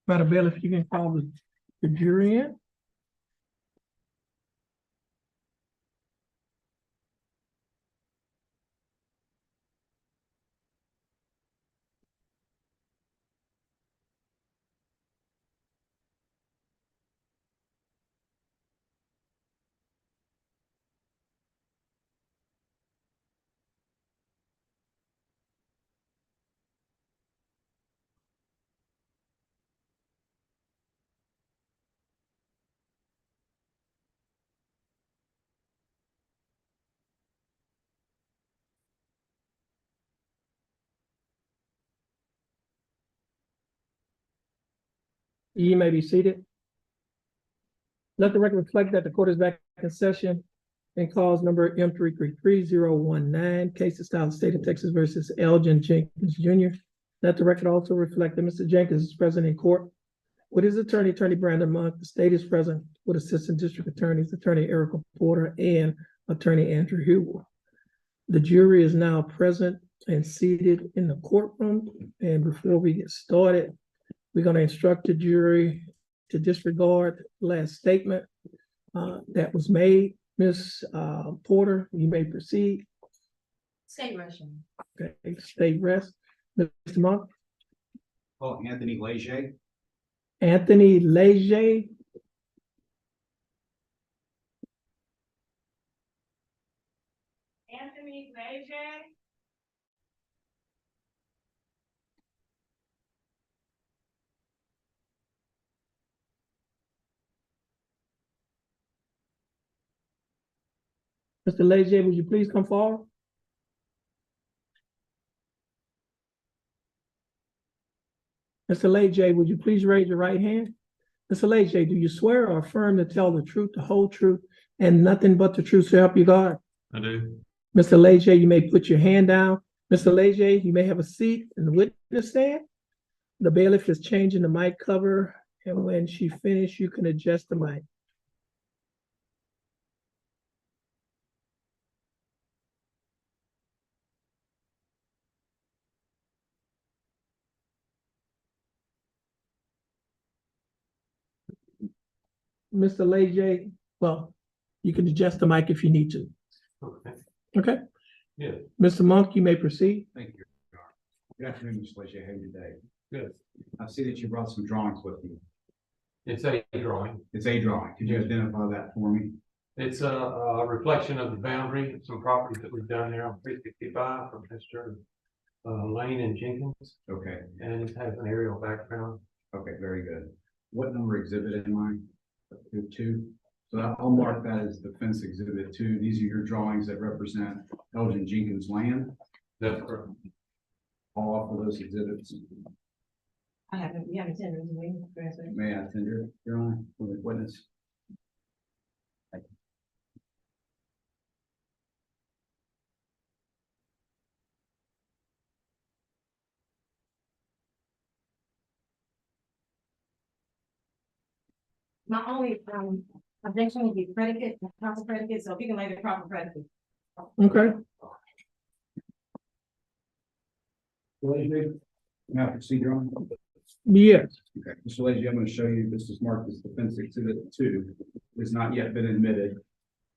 Madam Bailiff, you can call the jury in. You may be seated. Let the record reflect that the court is back in session and calls number M333019, case to style state of Texas versus Elgin Jenkins Jr. Let the record also reflect that Mr. Jenkins is present in court with his attorney, Attorney Brandon Monk. The state is present with Assistant District Attorneys, Attorney Erica Porter, and Attorney Andrew Hewell. The jury is now present and seated in the courtroom. And before we get started, we're going to instruct the jury to disregard the last statement that was made. Ms. Porter, you may proceed. State Russian. Okay, state rest. Mr. Monk? Oh, Anthony Leger. Anthony Leger. Anthony Leger. Mr. Leger, would you please come forward? Mr. Leger, would you please raise your right hand? Mr. Leger, do you swear or affirm to tell the truth, the whole truth, and nothing but the truth to help you God? I do. Mr. Leger, you may put your hand down. Mr. Leger, you may have a seat in the witness stand. The bailiff is changing the mic cover, and when she finishes, you can adjust the mic. Mr. Leger, well, you can adjust the mic if you need to. Okay. Okay? Yeah. Mr. Monk, you may proceed. Thank you. Your Honor. Good afternoon, Mr. Leger. How are you today? Good. I see that you brought some drawings with you. It's a drawing. It's a drawing. Could you identify that for me? It's a reflection of the boundary, some properties that we've done there on 365 from Mr. Lane and Jenkins, Okay, and it has an aerial background. okay, very good. What number exhibit am I? Two? So I'll mark that as the fence exhibit 2. These are your drawings that represent Elgin Jenkins land. That's correct. All off of those exhibits. I haven't, you haven't sent it to me. May I tender, Your Honor, for the witness? My only, objection would be predicate, proper predicate, so if you can lay the proper predicate. Okay. Now proceed, Your Honor. Yes. Okay, Mr. Leger, I'm going to show you, this is marked as defense exhibit 2. It has not yet been admitted.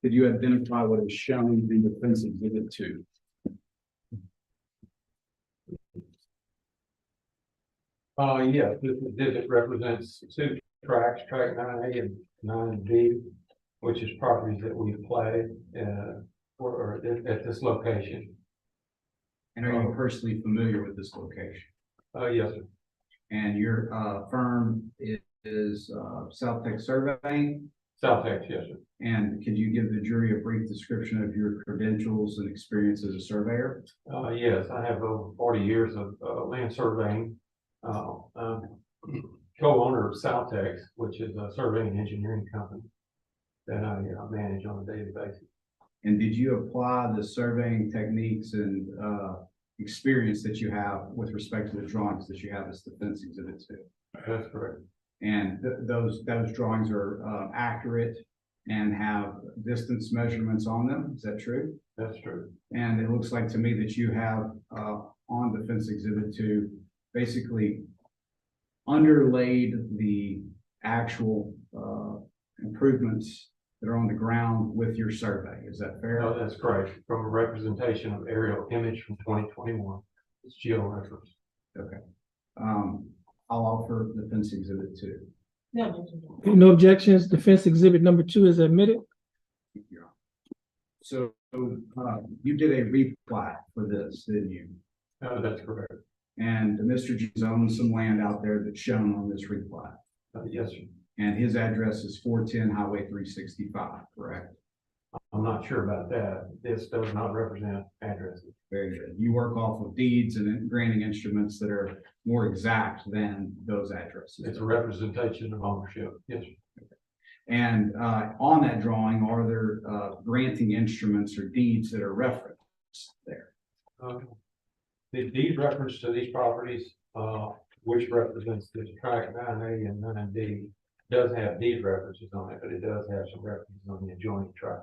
Could you identify what is shown in defense exhibit 2? Yeah, this represents 2 tracks, track 9A and 9B, which is properties that we've platted, or at this location. And are you personally familiar with this location? Yes, sir. And your firm is South Tech Surveying? South Texas, yes, sir. And could you give the jury a brief description of your credentials and experience as a surveyor? Yes, I have over 40 years of land surveying. Co-owner of South Tex, which is a surveying and engineering company that I manage on a daily basis. And did you apply the surveying techniques and experience that you have with respect to the drawings that you have as defense exhibit 2? That's correct. And those drawings are accurate and have distance measurements on them. Is that true? That's true. And it looks like to me that you have on defense exhibit 2, basically underlaid the actual, improvements that are on the ground with your survey. Is that fair? No, that's correct. From a representation of aerial image from 2021, it's geo reference. Okay. I'll offer defense exhibit 2. No objections. Defense exhibit number 2 is admitted. So, you did a replat for this, didn't you? No, that's correct. And Mr. Jones owns some land out there that's shown on this replat. Yes, sir. And his address is 410 Highway 365, correct? I'm not sure about that. This does not represent addresses. Very good. You work off of deeds and granting instruments that are more exact than those addresses. It's a representation of ownership. Yes, sir. And on that drawing, are there granting instruments or deeds that are referenced there? The deed reference to these properties, which represents this tract 9A and 9D, does have deed references on it, but it does have some references on the adjoining tract.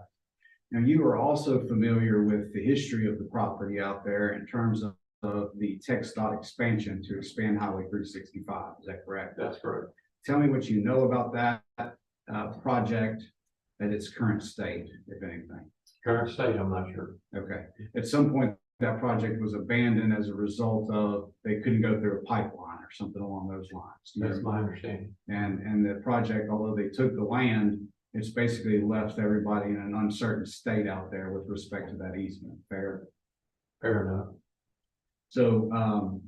Now, you are also familiar with the history of the property out there in terms of the TxDOT expansion to expand Highway 365. Is that correct? That's correct. Tell me what you know about that project at its current state, if anything. Current state, I'm not sure. Okay. At some point, that project was abandoned as a result of they couldn't go through a pipeline or something along those lines. That's my understanding. And the project, although they took the land, it's basically left everybody in an uncertain state out there with respect to that easement. Fair? Fair enough. So,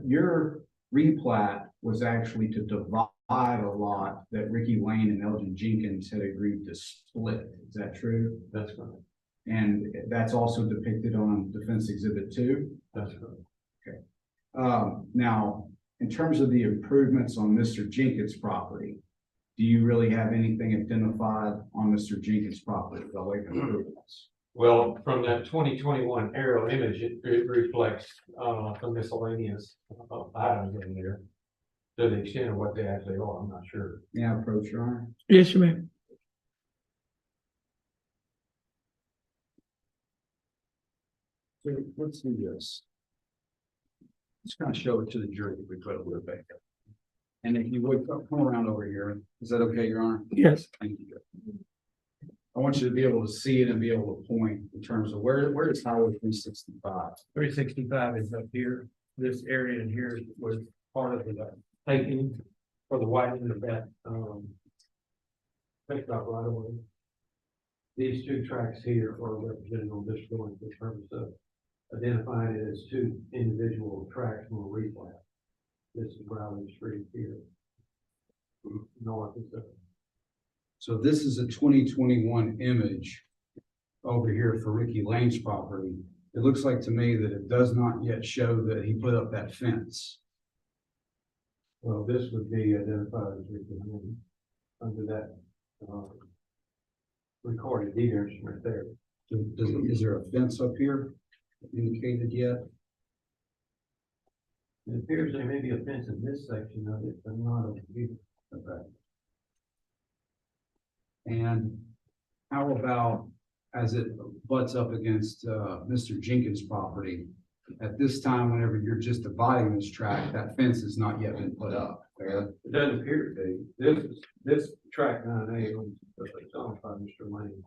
your replat was actually to divide a lot that Ricky Lane and Elgin Jenkins had agreed to split. Is that true? That's correct. And that's also depicted on Defense Exhibit 2? That's correct. Now, in terms of the improvements on Mr. Jenkins' property, do you really have anything identified on Mr. Jenkins' property by way of improvements? Well, from that 2021 aerial image, it reflects some miscellaneous items in there. To the extent of what they actually are, I'm not sure. May I approach, Your Honor? Yes, ma'am. So let's do this. Let's kind of show it to the jury if we put a little bit. And if you would, come around over here. Is that okay, Your Honor? Yes. Thank you. I want you to be able to see it and be able to point in terms of where is Highway 365? 365 is up here. This area in here was part of the taking for the widening of that, think about right away. These two tracks here are represented on this drawing in terms of identifying it as two individual tracks on a replat. This is Broward Street here. North is the. So this is a 2021 image over here for Ricky Lane's property. It looks like to me that it does not yet show that he put up that fence. Well, this would be identified as Ricky Lane under that, recorded deed instrument there. Is there a fence up here indicated yet? It appears there may be a fence in this section of it, but not over here. Okay. And how about as it butts up against Mr. Jenkins' property? At this time, whenever you're just dividing this tract, that fence has not yet been put up. Fair? It doesn't appear to be. This track 9A is owned by Mr. Lane.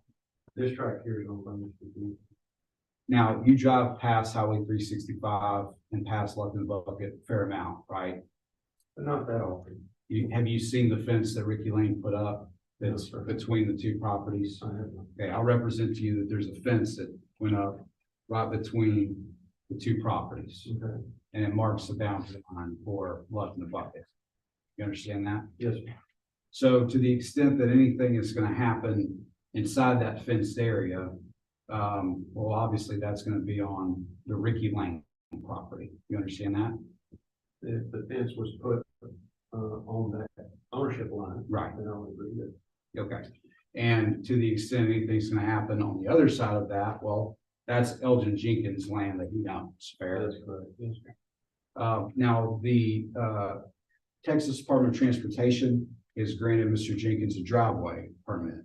This track here is owned by Mr. Lane. Now, you drive past Highway 365 and past Luck and Bucket a fair amount, right? But not that often. Have you seen the fence that Ricky Lane put up that's No, sir. between the two properties? I have not. Okay, I'll represent to you that there's a fence that went up right between the two properties. Okay. And it marks the boundary line for Luck in the Bucket. You understand that? Yes, sir. So to the extent that anything is gonna happen inside that fenced area, well, obviously that's gonna be on the Ricky Lane property. You understand that? If the fence was put on that ownership line. Right. Then I would agree with it. Okay. And to the extent anything's gonna happen on the other side of that, well, that's Elgin Jenkins' land that he owns. Fair? That's correct. Yes, sir. Now, the Texas Department of Transportation has granted Mr. Jenkins a driveway permit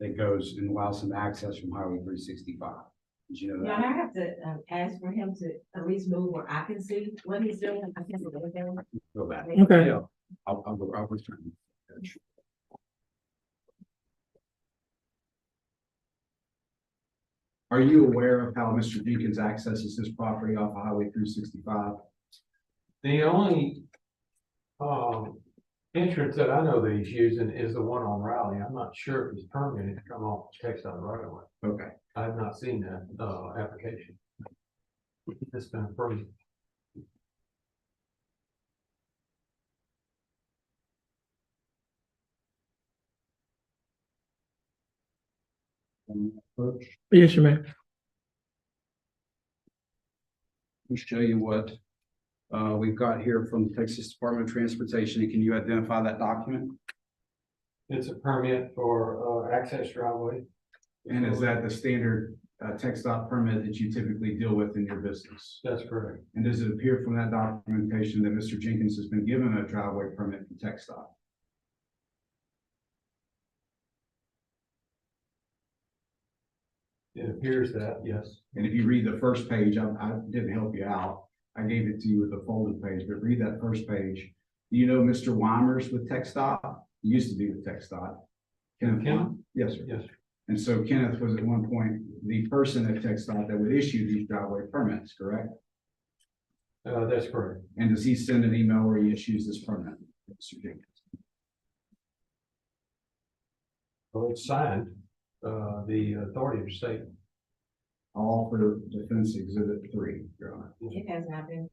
that goes and allows him access from Highway 365. Did you know Yeah, that? I have to ask for him to at least move where I can see what he's doing. I can't see anything. Go back. Okay. Yeah, I'll return. Are you aware of how Mr. Jenkins accesses his property off of Highway 365? The only, entrance that I know that he's using is the one on Raleigh. I'm not sure if it's permitted to come off Texas right away. Okay. I have not seen that, application. It's been approved. Yes, your man. Let me show you what we've got here from the Texas Department of Transportation. Can you identify that document? It's a permit for, access driveway. And is that the standard TxDOT permit that you typically deal with in your business? That's correct. And does it appear from that documentation that Mr. Jenkins has been given a driveway permit from TxDOT? It appears that, yes. And if you read the first page, I didn't help you out. I gave it to you with the folded page, but read that first page. Do you know Mr. Weimers with TxDOT? He used to be with TxDOT. Kenneth? Kenneth? Yes, sir. Yes. And so Kenneth was at one point the person at TxDOT that would issue these driveway permits, correct? That's correct. And does he send an email where he issues this permit, Mr. Jenkins? Well, it's signed, the authority of state. All for Defense Exhibit 3, Your Honor. It has not been.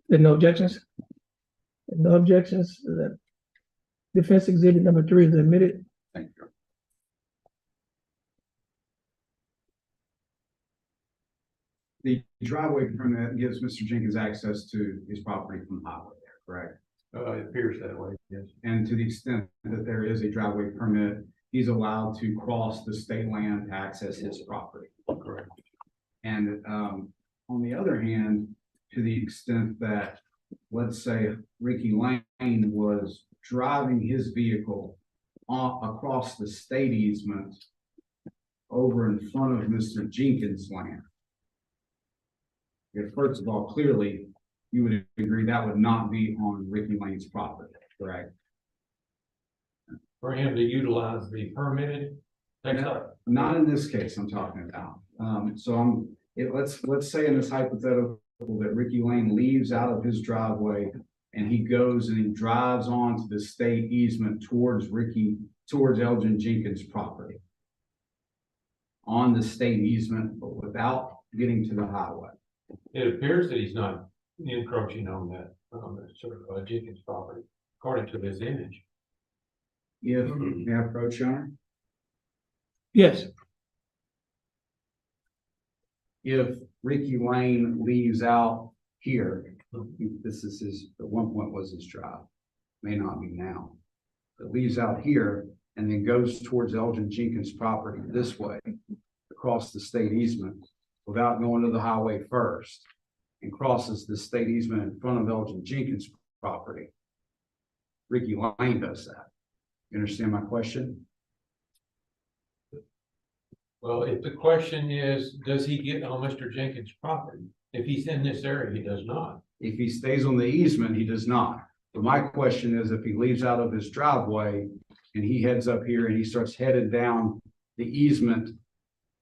There no objections? No objections, that defense exhibit number 3 is admitted. Thank you. The driveway permit gives Mr. Jenkins access to his property from the highway there, correct? It appears that way, yes. And to the extent that there is a driveway permit, he's allowed to cross the state land to access his property. Correct. And on the other hand, to the extent that, let's say, Ricky Lane was driving his vehicle across the state easement over in front of Mr. Jenkins' land. If first of all, clearly, you would agree that would not be on Ricky Lane's property, correct? For him to utilize the permitted. Not in this case I'm talking about. Let's say in this hypothetical that Ricky Lane leaves out of his driveway and he goes and he drives onto the state easement towards Elgin Jenkins' property. On the state easement, but without getting to the highway. It appears that he's not encroaching on that sort of Jenkins property, according to this image. If, may I approach, Your Honor? Yes. If Ricky Lane leaves out here, this is his, at one point was his drive, may not be now. But leaves out here and then goes towards Elgin Jenkins' property this way, across the state easement, without going to the highway first, and crosses the state easement in front of Elgin Jenkins' property. Ricky Lane does that. You understand my question? Well, if the question is, does he get on Mr. Jenkins' property? If he's in this area, he does not. If he stays on the easement, he does not. But my question is, if he leaves out of his driveway and he heads up here and he starts headed down the easement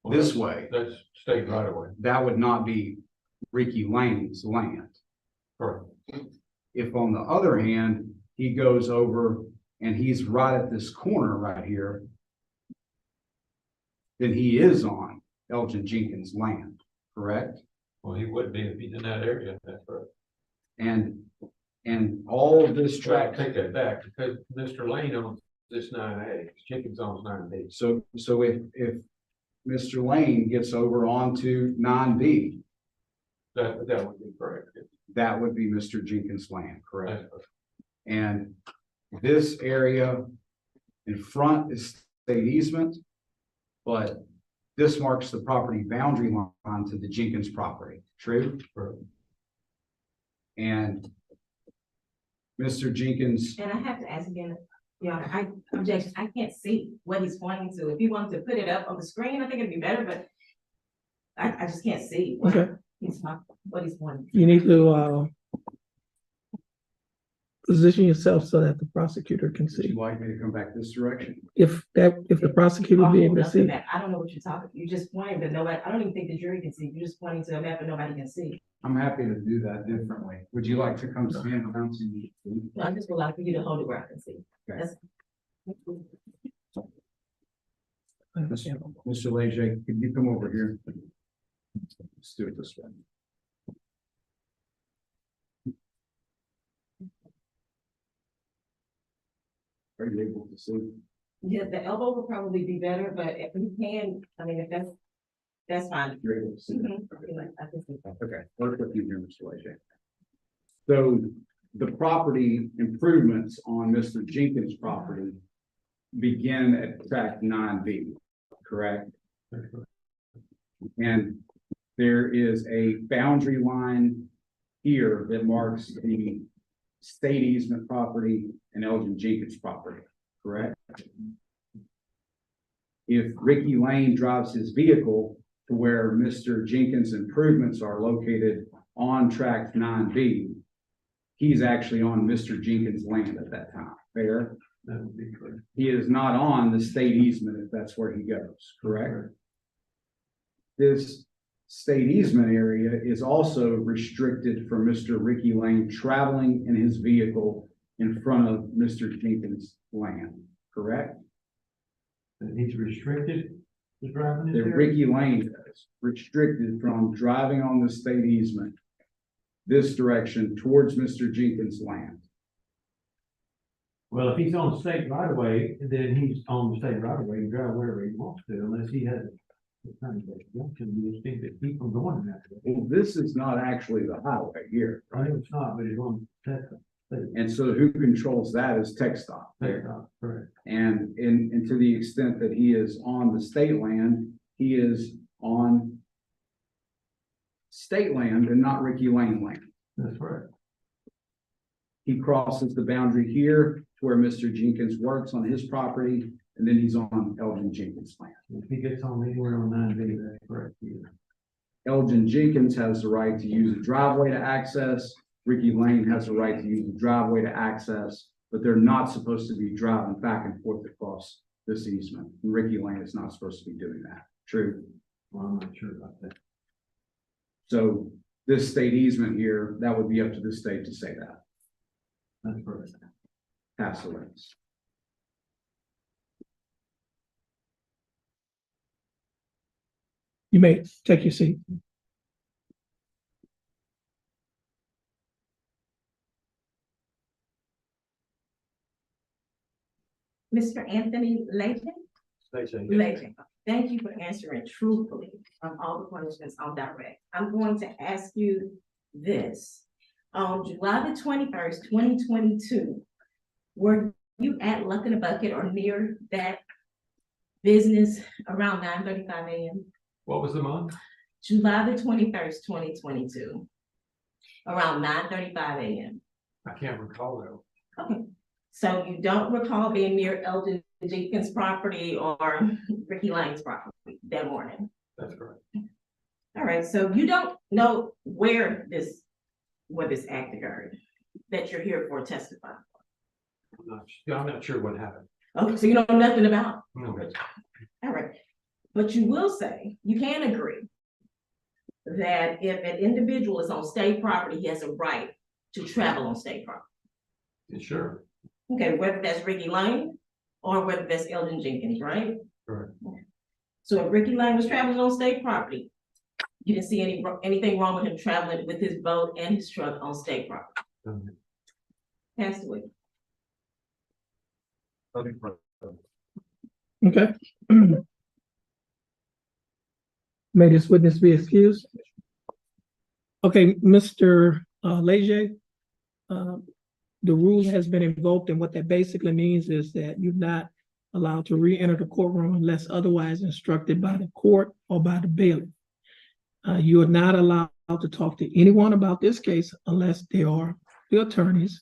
Well, this that's- way, That's state right away. that would not be Ricky Lane's land. Correct. If on the other hand, he goes over and he's right at this corner right here, then he is on Elgin Jenkins' land, correct? Well, he would be if he's in that area, that's right. And all of this Try track. to take that back, because Mr. Lane owns this 9A, Jenkins owns 9B. So if Mr. Lane gets over onto 9B, That would be correct. that would be Mr. Jenkins' land, correct? That's correct. And this area in front is state easement, but this marks the property boundary line to the Jenkins property, true? Correct. And Mr. Jenkins, And I have to ask again, Your Honor, I objection, I can't see what he's pointing to. If he wanted to put it up on the screen, I think it'd be better, but I just can't see what Okay, he's talking, what he's pointing to. you need to, position yourself so that the prosecutor can would see. you like me to come back this direction? If the prosecutor will be able to Off the see. map. I don't know what you're talking, you're just pointing, but nobody, I don't even think the jury can see. You're just pointing to a map and nobody can see. I'm happy to do that differently. Would you like to come stand around to me? So I just would like for you to hold it where I can see. Okay. That's- Mr. Leger, could you come over here? Let's do it this way. Are you able to see? Yeah, the elbow would probably be better, but if you can, I mean, if that's fine. You're able to see? Mhm. I can see that. Okay, work with you here, Mr. Leger. So the property improvements on Mr. Jenkins' property begin at tract 9B, correct? That's correct. And there is a boundary line here that marks the state easement property and Elgin Jenkins property, correct? If Ricky Lane drives his vehicle to where Mr. Jenkins' improvements are located on tract 9B, he's actually on Mr. Jenkins' land at that time, fair? That would be correct. He is not on the state easement if that's where he goes, correct? This state easement area is also restricted for Mr. Ricky Lane traveling in his vehicle in front of Mr. Jenkins' land, correct? And he's restricted to driving this That area? Ricky Lane is restricted from driving on the state easement this direction towards Mr. Jenkins' land. Well, if he's on state right away, then he's on the state right away and drive wherever he wants to, unless he has a kind of junction, you think that keep from going that way. Well, this is not actually the highway here, Right, it's not, but it's on Texas. and so who controls that is TxDOT. That's not correct. And to the extent that he is on the state land, he is on state land and not Ricky Lane land. That's correct. He crosses the boundary here to where Mr. Jenkins works on his property, and then he's on Elgin Jenkins' land. If he gets on anywhere on 9B, that's correct. Yeah. Elgin Jenkins has the right to use a driveway to access. Ricky Lane has the right to use the driveway to access, but they're not supposed to be driving back and forth across this easement. And Ricky Lane is not supposed to be doing that. True. Well, I'm not sure about that. So this state easement here, that would be up to the state to say that. That's correct. Pass the links. You may take your seat. Mr. Anthony Layton? State. Layton, thank you for answering truthfully on all the questions on direct. I'm going to ask you this. On July the 21st, 2022, were you at Luck in a Bucket or near that business around 9:35 a.m.? What was the month? July the 21st, 2022, around 9:35 a.m. I can't recall though. Okay, so you don't recall being near Elgin Jenkins' property or Ricky Lang's property that morning? That's correct. All right, so you don't know where this act occurred, that you're here for testifying. I'm not sure what happened. Okay, so you know nothing about it. No, that's All right, but you will say, you can agree that if an individual is on state property, he has a right to travel on state property. sure. Okay, whether that's Ricky Lane or whether that's Elgin Jenkins, right? Correct. So if Ricky Lane was traveling on state property, you didn't see anything wrong with him traveling with his boat and his truck on state property. Passed away. Okay. May this witness be excused? Okay, Mr. Leger, the rule has been invoked, and what that basically means is that you're not allowed to re-enter the courtroom unless otherwise instructed by the court or by the bailiff. You are not allowed to talk to anyone about this case unless they are the attorneys,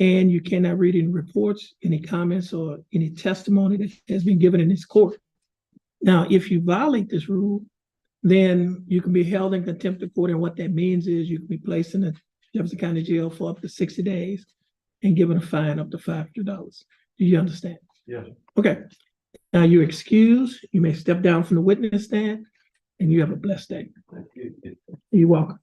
and you cannot read any reports, any comments, or any testimony that has been given in this court. Now, if you violate this rule, then you can be held in contempt of court, and what that means is you can be placed in the Jefferson County Jail for up to 60 days and given a fine up to $500. Do you understand? Yes. Okay. Now you're excused. You may step down from the witness stand, and you have a blessed day. Thank you. You're welcome.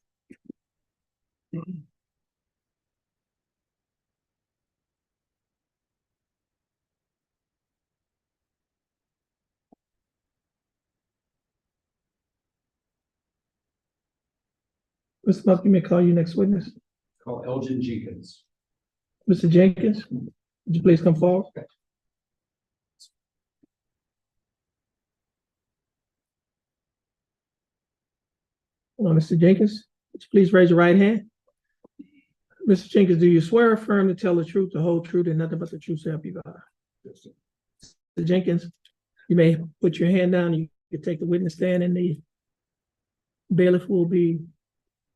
Mr. Buck, you may call your next witness. Call Elgin Jenkins. Mr. Jenkins, would you please come forward? Mr. Jenkins, would you please raise your right hand? Mr. Jenkins, do you swear or affirm to tell the truth, the whole truth, and nothing but the truth to help you God? Mr. Jenkins, you may put your hand down. You can take the witness stand, and the bailiff will be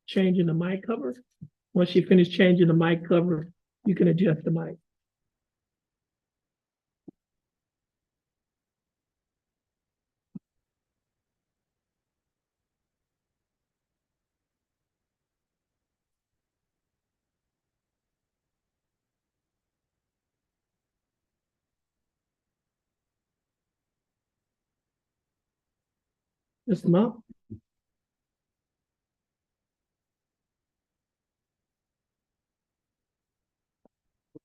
changing the mic cover. Once you finish changing the mic cover, you can adjust the mic. Mr. Monk?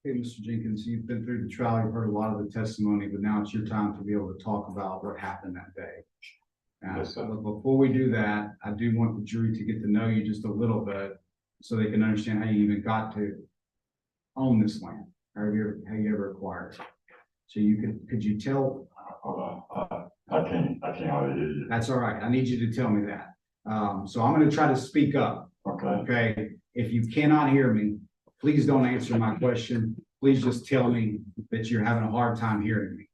Okay, Mr. Jenkins, you've been through the trial, you've heard a lot of the testimony, but now it's your time to be able to talk about what happened that day. But before we do that, I do want the jury to get to know you just a little bit so they can understand how you even got to own this land, how you ever acquired it. So could you tell? Hold on, I can't hardly hear you. That's all right. I need you to tell me that. So I'm going to try to speak up. Okay. Okay. If you cannot hear me, please don't answer my question. Please just tell me that you're having a hard time hearing me.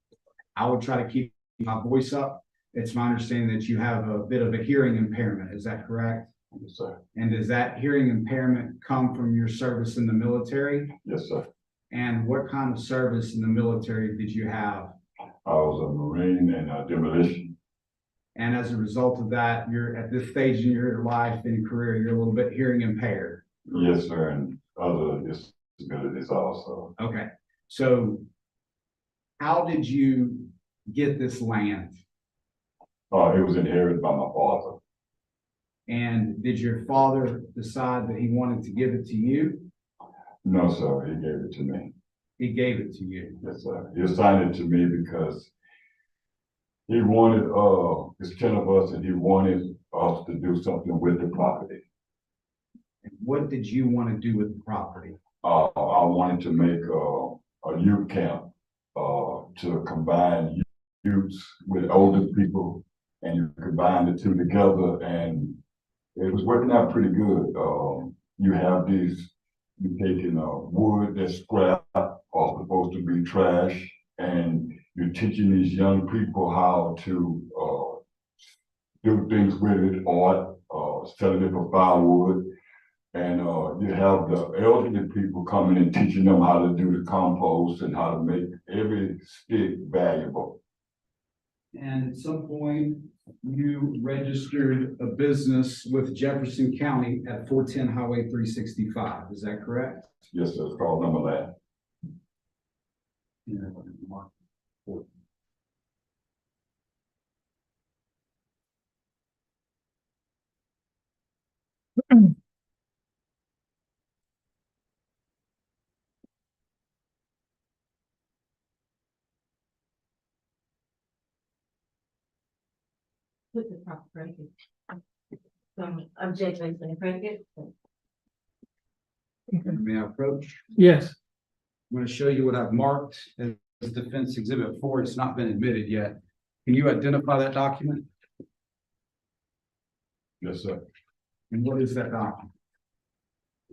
I will try to keep my voice up. It's my understanding that you have a bit of a hearing impairment. Is that correct? Yes, sir. And does that hearing impairment come from your service in the military? Yes, sir. And what kind of service in the military did you have? I was a Marine and demolition. And as a result of that, you're at this stage in your life and career, you're a little bit hearing impaired. Yes, sir, and other disabilities also. Okay, so how did you get this land? It was inherited by my father. And did your father decide that he wanted to give it to you? No, sir, he gave it to me. He gave it to you. Yes, sir. He assigned it to me because he wanted, it's 10 of us, and he wanted us to do something with the property. And what did you want to do with the property? I wanted to make a youth camp to combine youths with older people, and you combine the two together, and it was working out pretty good. You have these, you're taking wood that's scrap or supposed to be trash, and you're teaching these young people how to do things with it, art, selling it for firewood. And, you have the elderly people coming and teaching them how to do the compost and how to make every stick valuable. And at some point, you registered a business with Jefferson County at 410 Highway 365. Is that correct? Yes, sir, it's called number that. Put the proper predicate. Objection to the predicate. May I approach? Yes, I'm going to show you what I've marked as Defense Exhibit 4. It's not been admitted yet. Can you identify that document? Yes, sir. And what is that document?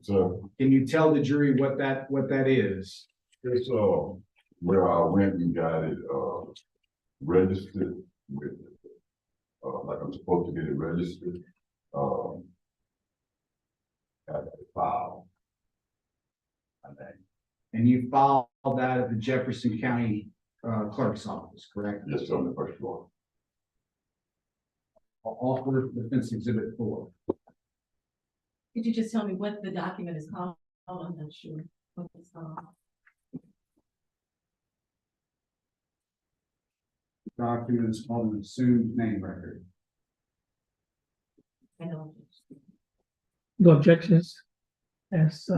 So Can you tell the jury what that is? it's, where I went and got it, registered with, like I'm supposed to get it registered, got it filed. My name. And you filed that at the Jefferson County Clerk's office, correct? Yes, sir, on the first floor. All for Defense Exhibit 4. Could you just tell me what the document is called? I'm not sure what it's called. Document is called an assumed name record. I don't. no objections. That's,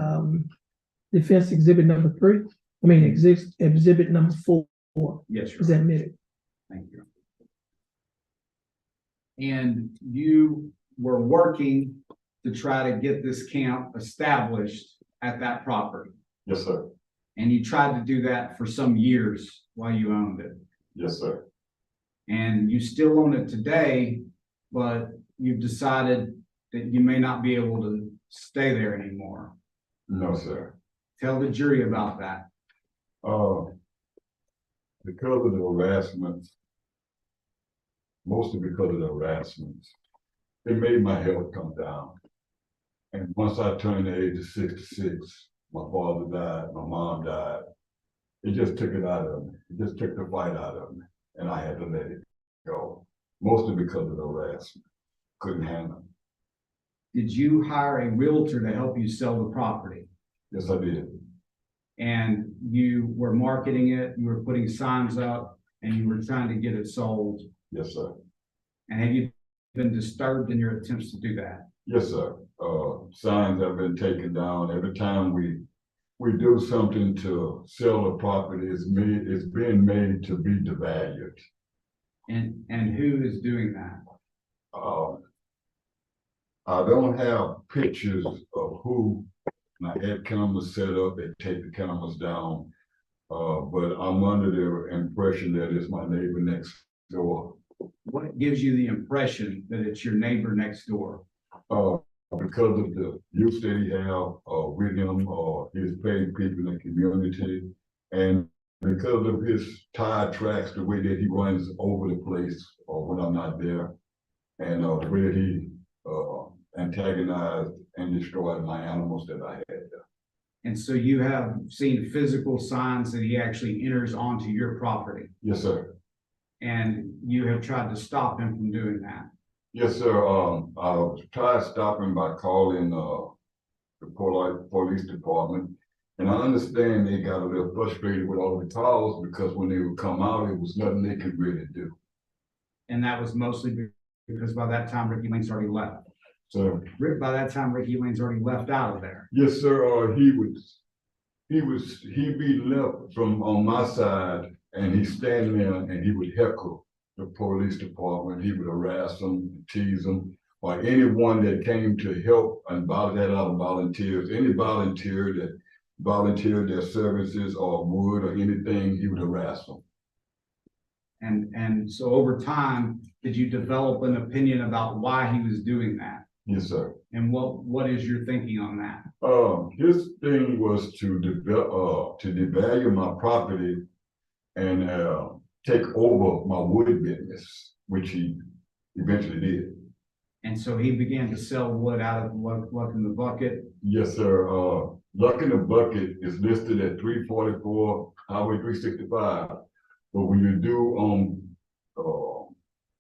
defense exhibit number 3, exhibit number 4 Yes, Your is Honor. admitted. Thank you. And you were working to try to get this camp established at that property. Yes, sir. And you tried to do that for some years while you owned it. Yes, sir. And you still own it today, but you've decided that you may not be able to stay there anymore. No, sir. Tell the jury about that. Because of the harassment, mostly because of the harassment, it made my health come down. And once I turned the age of 66, my father died, my mom died. It just took it out of me. It just took the fight out of me. And I had to let it go. Mostly because of the harassment. Couldn't handle it. Did you hire a realtor to help you sell the property? Yes, I did. And you were marketing it, you were putting signs up, and you were trying to get it sold? Yes, sir. And have you been disturbed in your attempts to do that? Yes, sir. Signs have been taken down. Every time we do something to sell a property, it's being made to be devalued. And who is doing that? I don't have pictures of who. I had cameras set up, they take the cameras down. But I'm under the impression that it's my neighbor next door. What gives you the impression that it's your neighbor next door? Because of the use that he have with him, he's paying people in the community. And because of his tire tracks, the way that he runs over the place when I'm not there. And the way that he antagonized and destroyed my animals that I had there. And so you have seen physical signs that he actually enters onto your property, Yes, sir. and you have tried to stop him from doing that. Yes, sir. I tried stopping by calling the police department. And I understand they got a little frustrated with all the calls because when they would come out, it was nothing they could really do. And that was mostly because by that time, Ricky Lane's already left. So, By that time, Ricky Lane's already left out of there. yes, sir. He'd be left from on my side and he's standing there and he would heckle the police department. He would harass them, tease them, or anyone that came to help and that out of volunteers. Any volunteer that volunteered their services or wood or anything, he would harass them. And so over time, did you develop an opinion about why he was doing that? Yes, sir. And what is your thinking on that? His thing was to devalue my property and take over my wood business, which he eventually did. And so he began to sell wood out of luck in the bucket Yes, sir. Luck in the Bucket is listed at 344 Highway 365. But when you do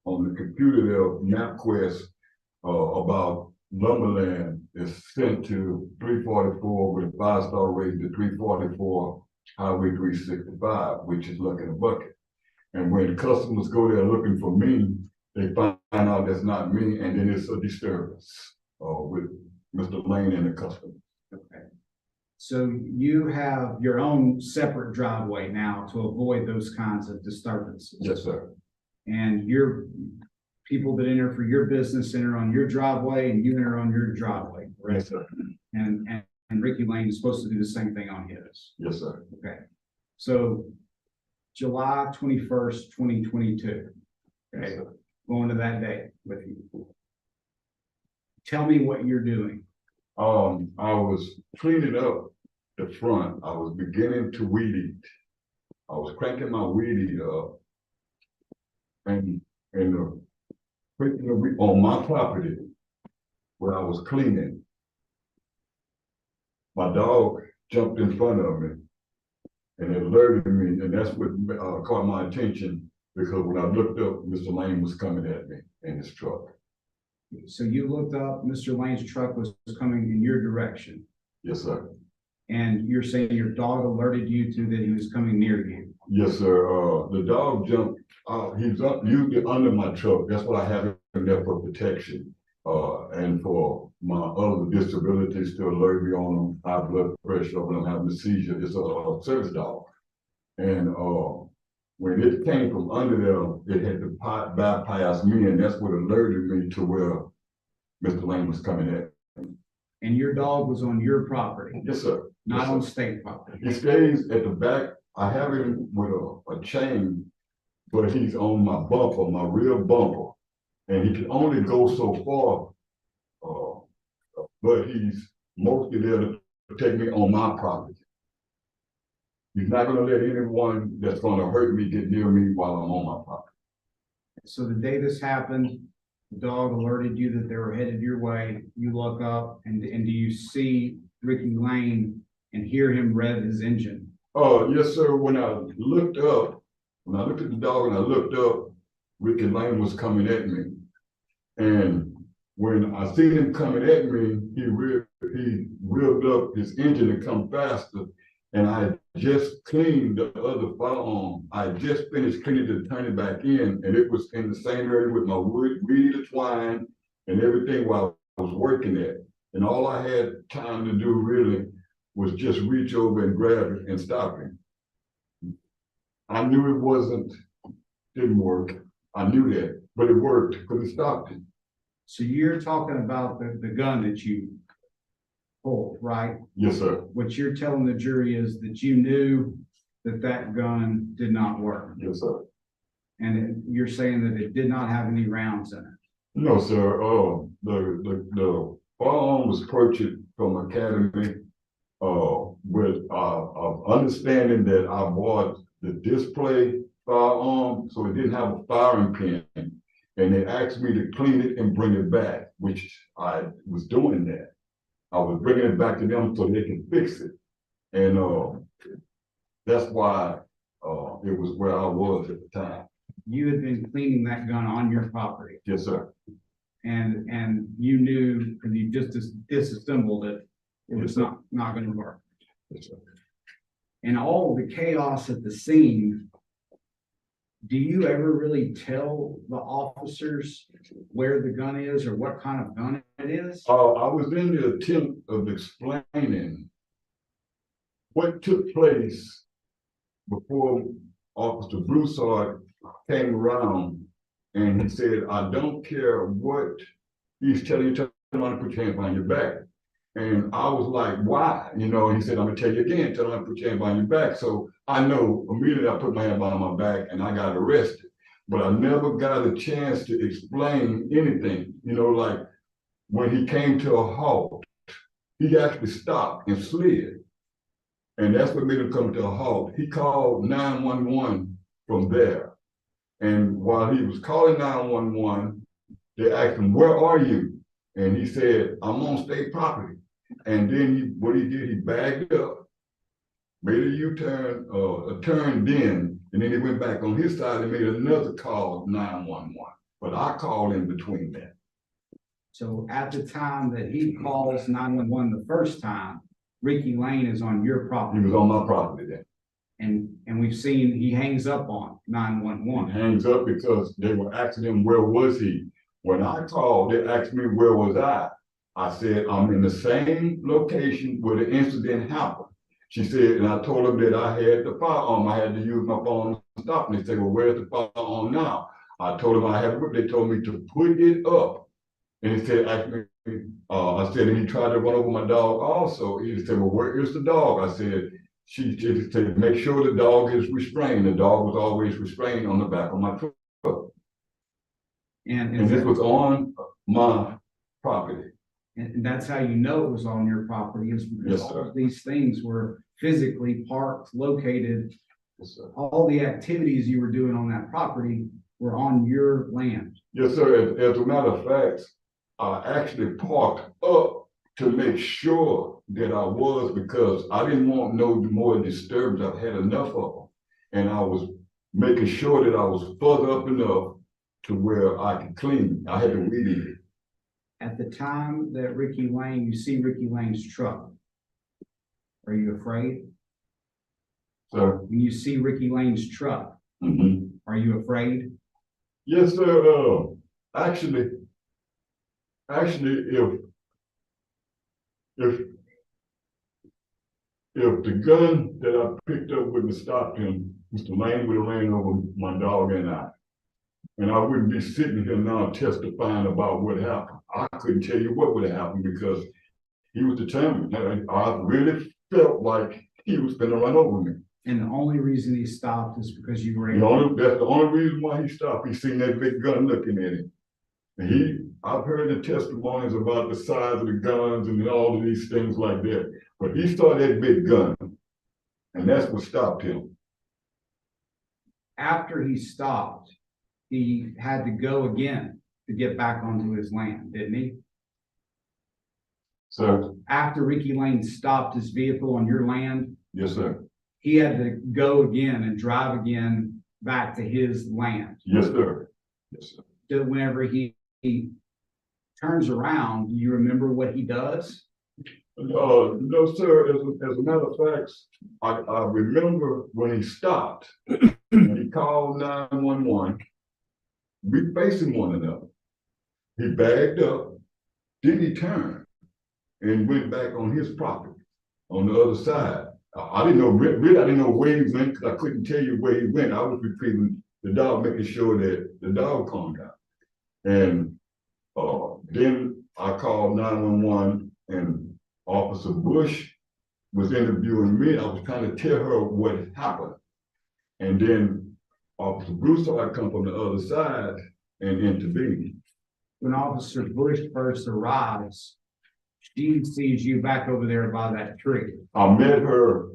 on the computer there, MapQuest, about Lumberland is sent to 344 with a 5-star rating to 344 Highway 365, which is Luck in the Bucket. And when customers go there looking for me, they find out that's not me, and then it's a disturbance with Mr. Lane and the customer. Okay. So you have your own separate driveway now to avoid those kinds of disturbances. Yes, sir. And your people that enter for your business enter on your driveway and you enter on your driveway, correct? Yes, sir. And Ricky Lane is supposed to do the same thing on his. Yes, sir. Okay. So July 21st, 2022. Yes, Okay. sir. Going to that day with you. Tell me what you're doing. I was cleaning up the front. I was beginning to weed eat. I was cranking my weed eater up and on my property where I was cleaning. My dog jumped in front of me and it alerted me, and that's what caught my attention, because when I looked up, Mr. Lane was coming at me in his truck. So you looked up, Mr. Lane's truck was coming in your direction. Yes, sir. And you're saying your dog alerted you to that he was coming near you. Yes, sir. The dog jumped. He's usually under my truck. That's why I have him there for protection. And for my other disabilities to alert me on high blood pressure when I'm having a seizure. It's a service dog. And when it came from under there, it had to bypass me, and that's what alerted me to where Mr. Lane was coming at. And your dog was on your property, Yes, sir. not Yes, on sir. state property. He stays at the back. I have him with a chain, but he's on my bumper, my rear bumper. And he can only go so far, but he's mostly there to protect me on my property. He's not gonna let anyone that's gonna hurt me get near me while I'm on my property. So the day this happened, the dog alerted you that they were headed your way. You look up and do you see Ricky Lane and hear him rev his engine? Yes, sir. When I looked at the dog and I looked up, Ricky Lane was coming at me. And when I seen him coming at me, he revved up his engine to come faster. And I had just cleaned the other firearm. I had just finished cleaning to turn it back in, and it was in the same area with my weed eater twine and everything while I was working at. And all I had time to do really was just reach over and grab it and stop him. I knew it didn't work. I knew that, but it worked because it stopped him. So you're talking about the gun that you pulled, right? Yes, sir. What you're telling the jury is that you knew that gun did not work. Yes, sir. And you're saying that it did not have any rounds in it. No, sir. The firearm was purchased from Academy with understanding that I bought the display firearm, so it didn't have a firing pin. And they asked me to clean it and bring it back, which I was doing that. I was bringing it back to them so they can fix it. And that's why it was where I was at the time. You had been cleaning that gun on your property. Yes, sir. And you knew, because you just disassembled it, it was not going to work. Yes, sir. And all the chaos at the scene, do you ever really tell the officers where the gun is or what kind of gun it is? I was in the attempt of explaining what took place before Officer Broussard came around, and he said, I don't care what he's telling you, tell him to put your hand behind your back. And I was like, why? You know, he said, I'm gonna tell you again, tell him to put your hand behind your back. So I know immediately I put my hand behind my back and I got arrested. But I never got a chance to explain anything. You know, like when he came to a halt, he actually stopped and slid. And that's what made him come to a halt. He called 911 from there. And while he was calling 911, they asked him, where are you? And he said, I'm on state property. And then what he did, he backed up, made a U-turn, turned in, and then he went back on his side and made another call, 911. But I called in between that. So at the time that he calls 911 the first time, Ricky Lane is on your He property. was on my property then. And we've seen he hangs up on He 911. hangs up because they were asking him, where was he? When I called, they asked me, where was I? I said, I'm in the same location where the incident happened. She said, and I told them that I had the firearm. I had to use my phone to stop. And they said, well, where's the firearm now? I told them I have it. They told me to put it up. And he said, I said, and he tried to run over my dog also. He said, well, where is the dog? I said, she said, make sure the dog is restrained. The dog was always restrained on the back of my truck. And this was on my property. And that's how you know it was on your property, is because Yes, all sir. of these things were physically parked, located. Yes, sir. All the activities you were doing on that property were on your land. Yes, sir. As a matter of fact, I actually parked up to make sure that I was, because I didn't want no more disturbance. I've had enough of them. And I was making sure that I was further up enough to where I could clean. I had to weed eat it. At the time that Ricky Lane, you see Ricky Lane's truck, are you afraid? Sir. When you see Ricky Lane's truck, are you afraid? Yes, sir. Actually, if the gun that I picked up wouldn't have stopped him, Mr. Lane would have ran over my dog and I. And I wouldn't be sitting here now testifying about what happened. I couldn't tell you what would have happened because he was determined. I really felt like he was going to run over me. And the only reason he stopped is because you were able. That's the only reason why he stopped. He seen that big gun looking at him. And I've heard the testimonies about the size of the guns and all of these things like that. But he saw that big gun, and that's what stopped him. After he stopped, he had to go again to get back onto his land, didn't he? So, After Ricky Lane stopped his vehicle on your land, yes, sir. he had to go again and drive again back to his land. Yes, sir. Yes, sir. So whenever he turns around, do you remember what he does? No, sir. As a matter of fact, I remember when he stopped and he called 911. We facing one another. He backed up, then he turned and went back on his property on the other side. I didn't know, really, I didn't know where he went because I couldn't tell you where he went. I was retrieving the dog, making sure that the dog calmed down. And then I called 911 and Officer Bush was interviewing me. I was trying to tell her what happened. And then Officer Broussard come from the other side and intervened. When Officer Bush first arrives, she sees you back over there by that tree. I met her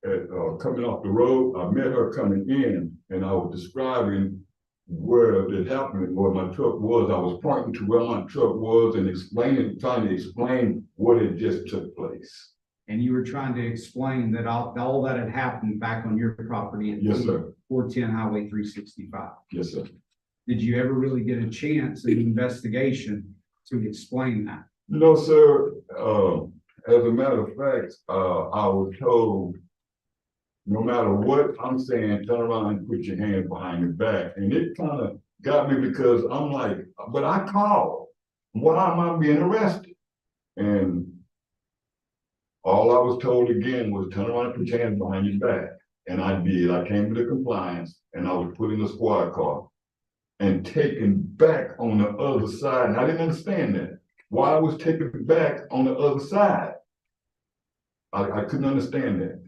at coming off the road. I met her coming in, and I was describing where it happened, where my truck was. I was pointing to where my truck was and trying to explain what had just took place. And you were trying to explain that all that had happened back on your property at Yes, sir. 410 Highway 365. Yes, sir. Did you ever really get a chance in the investigation to explain that? No, sir. As a matter of fact, I was told, no matter what I'm saying, turn around and put your hands behind your back. And it kind of got me because I'm like, but I called. Why am I being arrested? And all I was told again was turn around and put your hands behind your back. And I did. I came to the compliance and I was put in a squad car and taken back on the other side. And I didn't understand that. Why I was taken back on the other side. I couldn't understand that.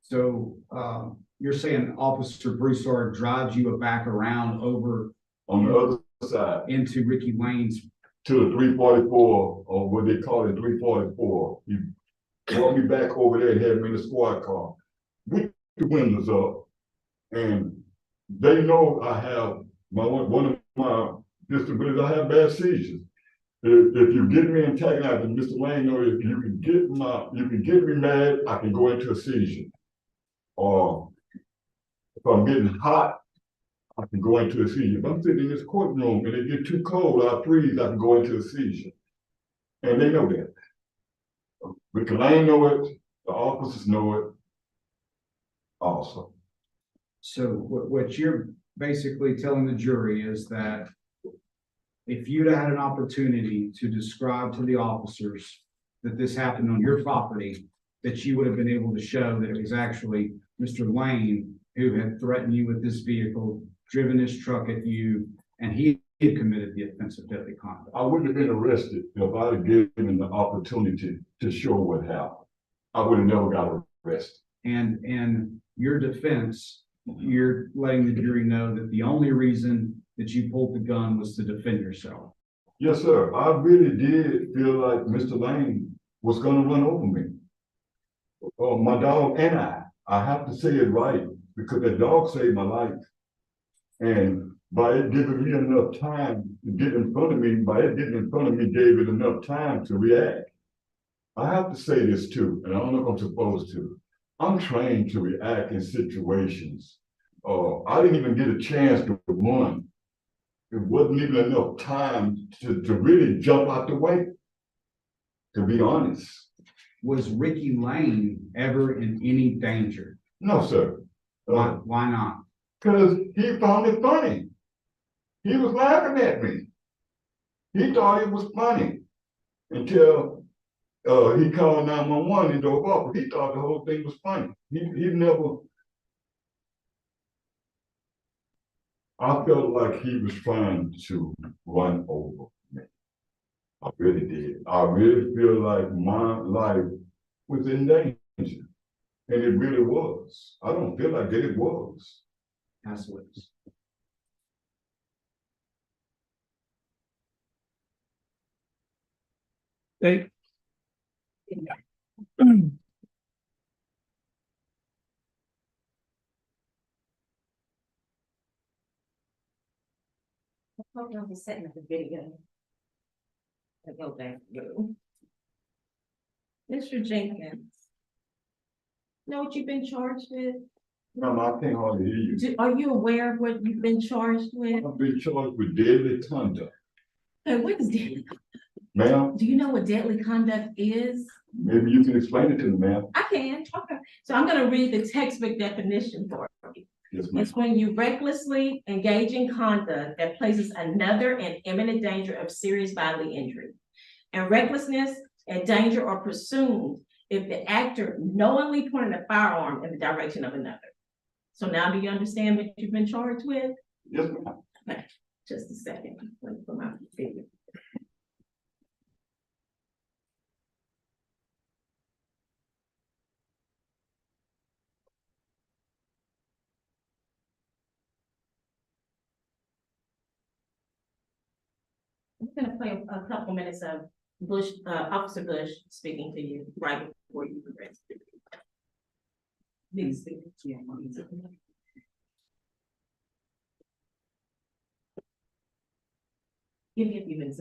So you're saying Officer Broussard drives you back around over On the other side. into Ricky Lane's. To the 344, or what they call it, 344. He brought me back over there and had me in the squad car with the windows up. And they know I have one of my disabilities, I have bad seizures. if you get me antagonized, and Mr. Lane knows if you can get me mad, I can go into a seizure. Or if I'm getting hot, I can go into a seizure. If I'm sitting in this courtroom and it get too cold, I freeze, I can go into a seizure. And they know that. Mr. Lane know it, the officers know it also. So what you're basically telling the jury is that if you'd had an opportunity to describe to the officers that this happened on your property, that you would have been able to show that it was actually Mr. Lane who had threatened you with this vehicle, driven his truck at you, and he had committed the offense of deadly conduct. I wouldn't have been arrested if I'd have given the opportunity to show what happened. I would have never got arrested. And your defense, you're letting the jury know that the only reason that you pulled the gun was to defend yourself. Yes, sir. I really did feel like Mr. Lane was gonna run over me. My dog and I have to say it right, because the dog saved my life. And by it giving me enough time to get in front of me, by it getting in front of me gave it enough time to react. I have to say this too, and I don't know if I'm supposed to. I'm trained to react in situations. I didn't even get a chance to run. It wasn't even enough time to really jump out the way, to be honest. Was Ricky Lane ever in any danger? No, sir. Why not? Because he found it funny. He was laughing at me. He thought it was funny until he called 911 and drove off. He thought the whole thing was funny. He never. I felt like he was trying to run over me. I really did. I really feel like my life was in danger. And it really was. I don't feel like it was. That's what it is. They, Hold on, just setting up the video. I'll go back through. Mr. Jenkins. Know what you've been charged with? No, I can't hardly hear you. Are you aware of what you've been charged with? I've been charged with deadly conduct. Okay, what is deadly? Ma'am, Do you know what deadly conduct is? maybe you can explain it to me, ma'am. I can, okay. So I'm gonna read the textbook definition for you. Yes, ma'am. It's when you recklessly engage in conduct that places another in imminent danger of serious bodily injury. And recklessness and danger are presumed if the actor knowingly pointed a firearm in the direction of another. So now do you understand what you've been charged with? Yes, ma'am. Okay, just a second. Let me put my figure. I'm gonna play a couple minutes of Bush, Officer Bush speaking to you right before you progress. Please speak. Give me a few minutes.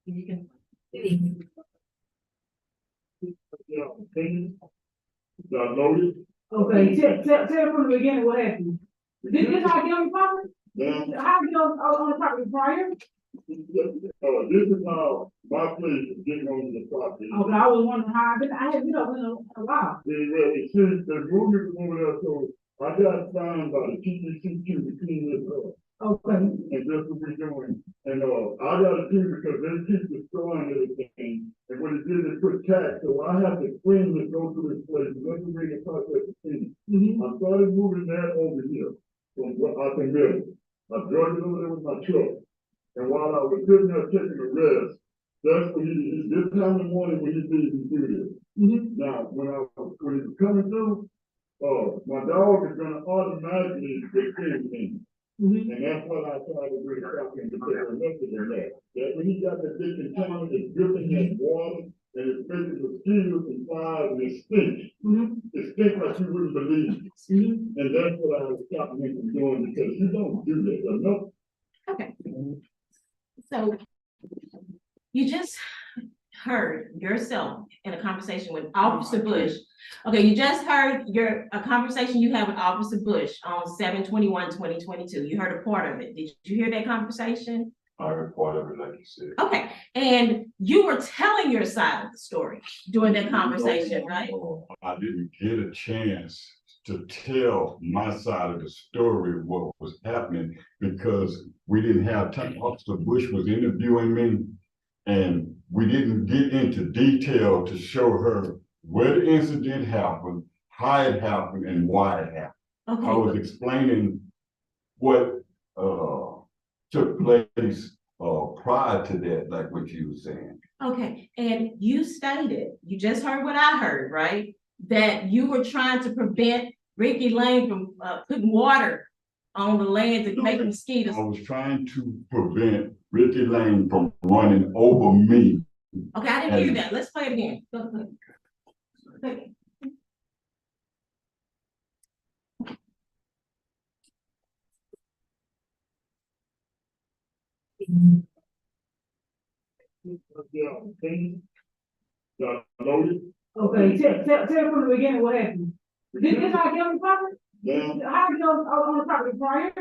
You can. Yeah, opinion. Y'all notice? Okay, tell from the beginning what happened. This how I get on the property? Yeah. How I get on the property prior? This is how my place is getting on the property. Okay, I was wondering how I had been up in a while. Well, see, the movement over there, so I got signed by the TTCQ to clean this up. Okay. And that's what we're doing. And, I got to do because they keep destroying everything. And what it did, they put tax, so I have to clean this, go through this place, let me read the process of cleaning. I started moving that over here from what I can build. I drug it over there with my truck. And while I was sitting there taking a rest, that's when this time in the morning when he did do this. Now, when he was coming through, my dog is gonna automatically defend me. And that's what I tried to do, stop him to take a look at that. That when he got that big container, it's dripping that water, and it's making mosquitoes and flies, and it stinks. It stinks like you wouldn't believe. And that's what I was stopping him from doing, because you don't do that, enough. Okay. So you just heard yourself in a conversation with Officer Bush. Okay, you just heard a conversation you had with Officer Bush on 7/21/2022. You heard a part of it. Did you hear that conversation? I heard part of it, like you said. Okay, and you were telling your side of the story during that conversation, right? I didn't get a chance to tell my side of the story, what was happening, because we didn't have time. Officer Bush was interviewing me, and we didn't get into detail to show her where the incident happened, how it happened, and why it happened. Okay. I was explaining what took place prior to that, like what you were saying. Okay, and you stated, you just heard what I heard, right? That you were trying to prevent Ricky Lane from putting water on the land to make mosquitoes. I was trying to prevent Ricky Lane from running over me. Okay, I didn't hear that. Let's play it again. Go ahead. Play it. Yeah, opinion. Y'all notice? Okay, tell from the beginning what happened. This how I get on the property? Yeah. How I get on the property prior?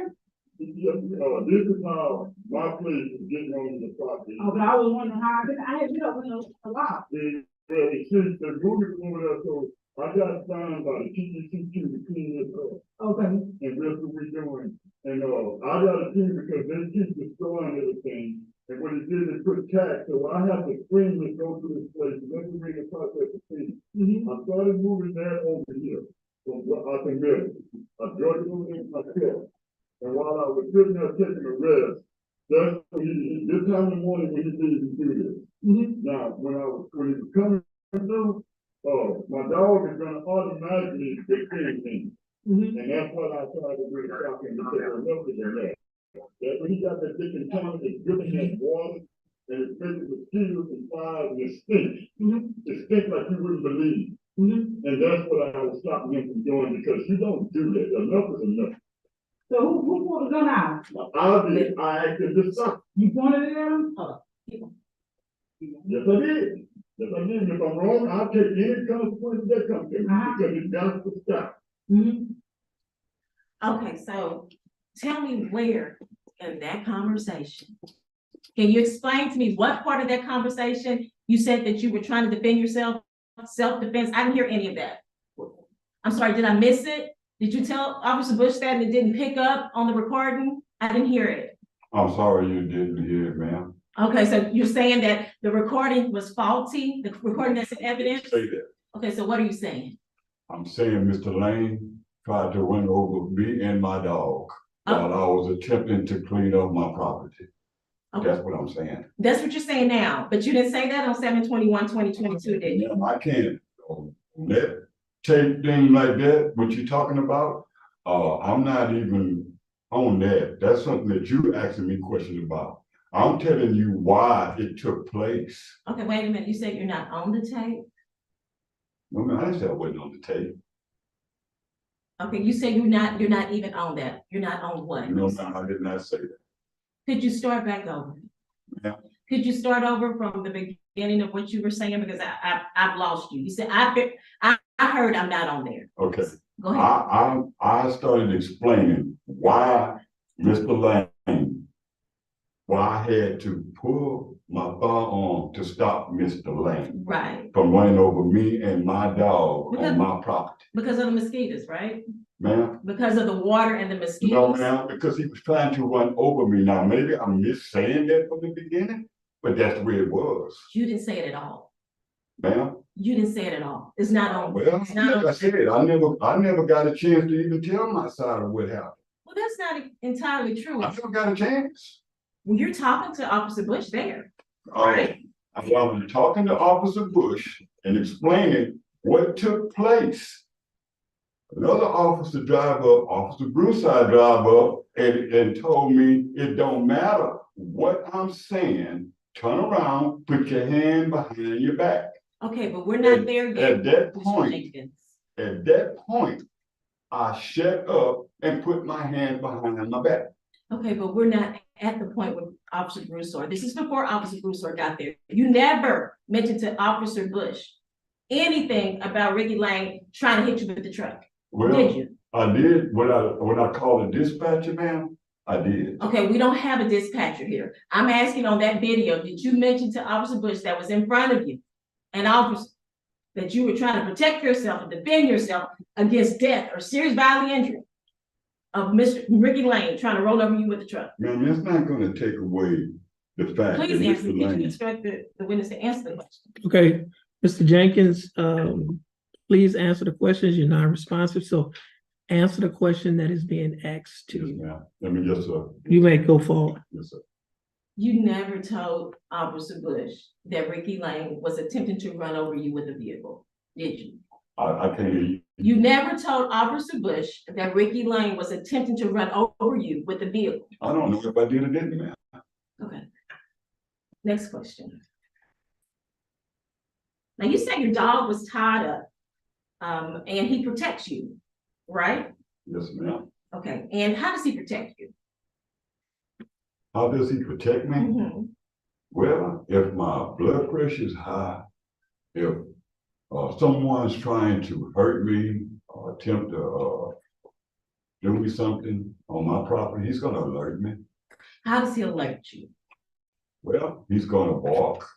This is how my place is getting on the property. Okay, I was wondering how I had been up in a while. Well, see, the movement over there, so I got signed by the TTCQ to clean this up. Okay. And that's what we're doing. And, I got to do because they keep destroying everything. And what it did, they put tax, so I have to clean this, go through this place, let me read the process of cleaning. I started moving that over here from what I can build. I drug it over there with my truck. And while I was sitting there taking a rest, that's when this time in the morning when he did do this. Now, when he was coming through, my dog is gonna automatically defend me. And that's what I tried to do, stop him to take a look at that. That when he got that big container, it's dripping that water, and it's making mosquitoes and flies, and it stinks. It stinks like you wouldn't believe. And that's what I was stopping him from doing, because you don't do that, enough is enough. So who pulled the gun out? I acted this stop. You pointed it at him? Yes, I did. Yes, I did. If I'm wrong, I'll take any consequences that come to me, because it's got to stop. Okay, so tell me where in that conversation, can you explain to me what part of that conversation you said that you were trying to defend yourself, self-defense? I didn't hear any of that. I'm sorry, did I miss it? Did you tell Officer Bush that and it didn't pick up on the recording? I didn't hear it. I'm sorry you didn't hear it, ma'am. Okay, so you're saying that the recording was faulty, the recording that's in evidence? Say that. Okay, so what are you saying? I'm saying Mr. Lane tried to run over me and my dog while I was attempting to clean up my property. Okay. That's what I'm saying. That's what you're saying now, but you didn't say that on 7/21/2022, did you? Ma'am, I can't. That tape thing like that, what you're talking about, I'm not even on that. That's something that you asking me questions about. I'm telling you why it took place. Okay, wait a minute, you said you're not on the tape? No, man, I didn't say I wasn't on the tape. Okay, you said you're not even on that. You're not on what? No, ma'am, I did not say that. Could you start back over? Yeah. Could you start over from the beginning of what you were saying, because I've lost you. You said, I heard I'm not on there. Okay. Go ahead. I started explaining why Mr. Lane, why I had to pull my firearm to stop Mr. Lane Right, from running over me and my dog Because- on my property. because of the mosquitoes, right? Ma'am? Because of the water and the No, mosquitoes. ma'am, because he was trying to run over me. Now, maybe I'm missaying that from the beginning, but that's the way it was. You didn't say it at all. Ma'am? You didn't say it at all. It's not on. Well, It's not like I on. said, I never got a chance to even tell my side of what happened. Well, that's not entirely true. I never got a chance. When you're talking to Officer Bush there, Right. I was talking to Officer Bush and explaining what took place. Another officer drive up, Officer Broussard drive up and told me it don't matter what I'm saying, turn around, put your hand behind your back. okay, but we're not there yet. At that Mr. point, Jenkins. I shut up and put my hand behind my back. Okay, but we're not at the point with Officer Broussard. This is before Officer Broussard got there. You never mentioned to Officer Bush anything about Ricky Lane trying to hit you with the truck, did Well, you? I did, when I called the dispatcher, ma'am, I did. Okay, we don't have a dispatcher here. I'm asking on that video, did you mention to Officer Bush that was in front of you? And officer, that you were trying to protect yourself and defend yourself against death or serious bodily injury of Mr. Ricky Lane trying to roll over you with the truck? Ma'am, that's not gonna take away the fact that Please answer, Mr. could you Lane. instruct the witness to answer the question? Okay, Mr. Jenkins, please answer the questions. You're non-responsive, so answer the question that is being asked to Yes, you. ma'am. Let me just, You may go forward. yes, sir. You never told Officer Bush that Ricky Lane was attempting to run over you with a vehicle, did you? I can't hear you. You never told Officer Bush that Ricky Lane was attempting to run over you with a vehicle. I don't know if I did or didn't, ma'am. Okay. Next question. Now, you said your dog was tied up, and he protects you, right? Yes, ma'am. Okay, and how does he protect you? How does he protect me? Mhm. Well, if my blood pressure is high, if someone's trying to hurt me or attempt to do me something on my property, he's gonna alert me. How does he alert you? Well, he's gonna bark.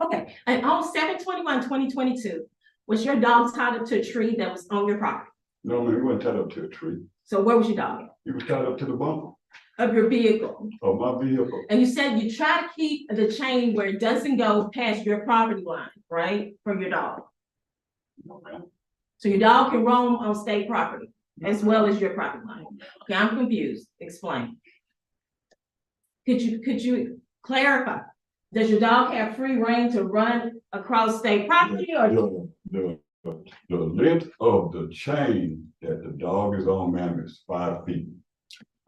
Okay, and on 7/21/2022, was your dog tied up to a tree that was on your property? No, man, he wasn't tied up to a tree. So where was your dog at? He was tied up to the bumper Of your vehicle? of my vehicle. And you said you try to keep the chain where it doesn't go past your property line, right, for your dog? No, ma'am. So your dog can roam on state property as well as your property line. Okay, I'm confused. Explain. Could you clarify? Does your dog have free reign to run across state property or? The length of the chain that the dog is on, ma'am, is 5 feet.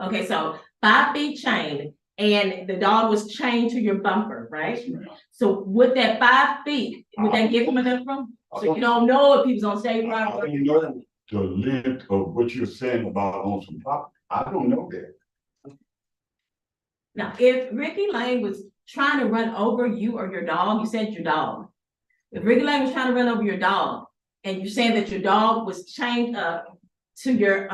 Okay, so 5 feet chain and the dog was chained to your bumper, right? Yes, ma'am. So with that 5 feet, would that give him enough room? So you don't know if he was on state I property? don't know the length of what you're saying about on some property. I don't know that. Now, if Ricky Lane was trying to run over you or your dog, you said your dog. If Ricky Lane was trying to run over your dog, and you're saying that your dog was chained up to your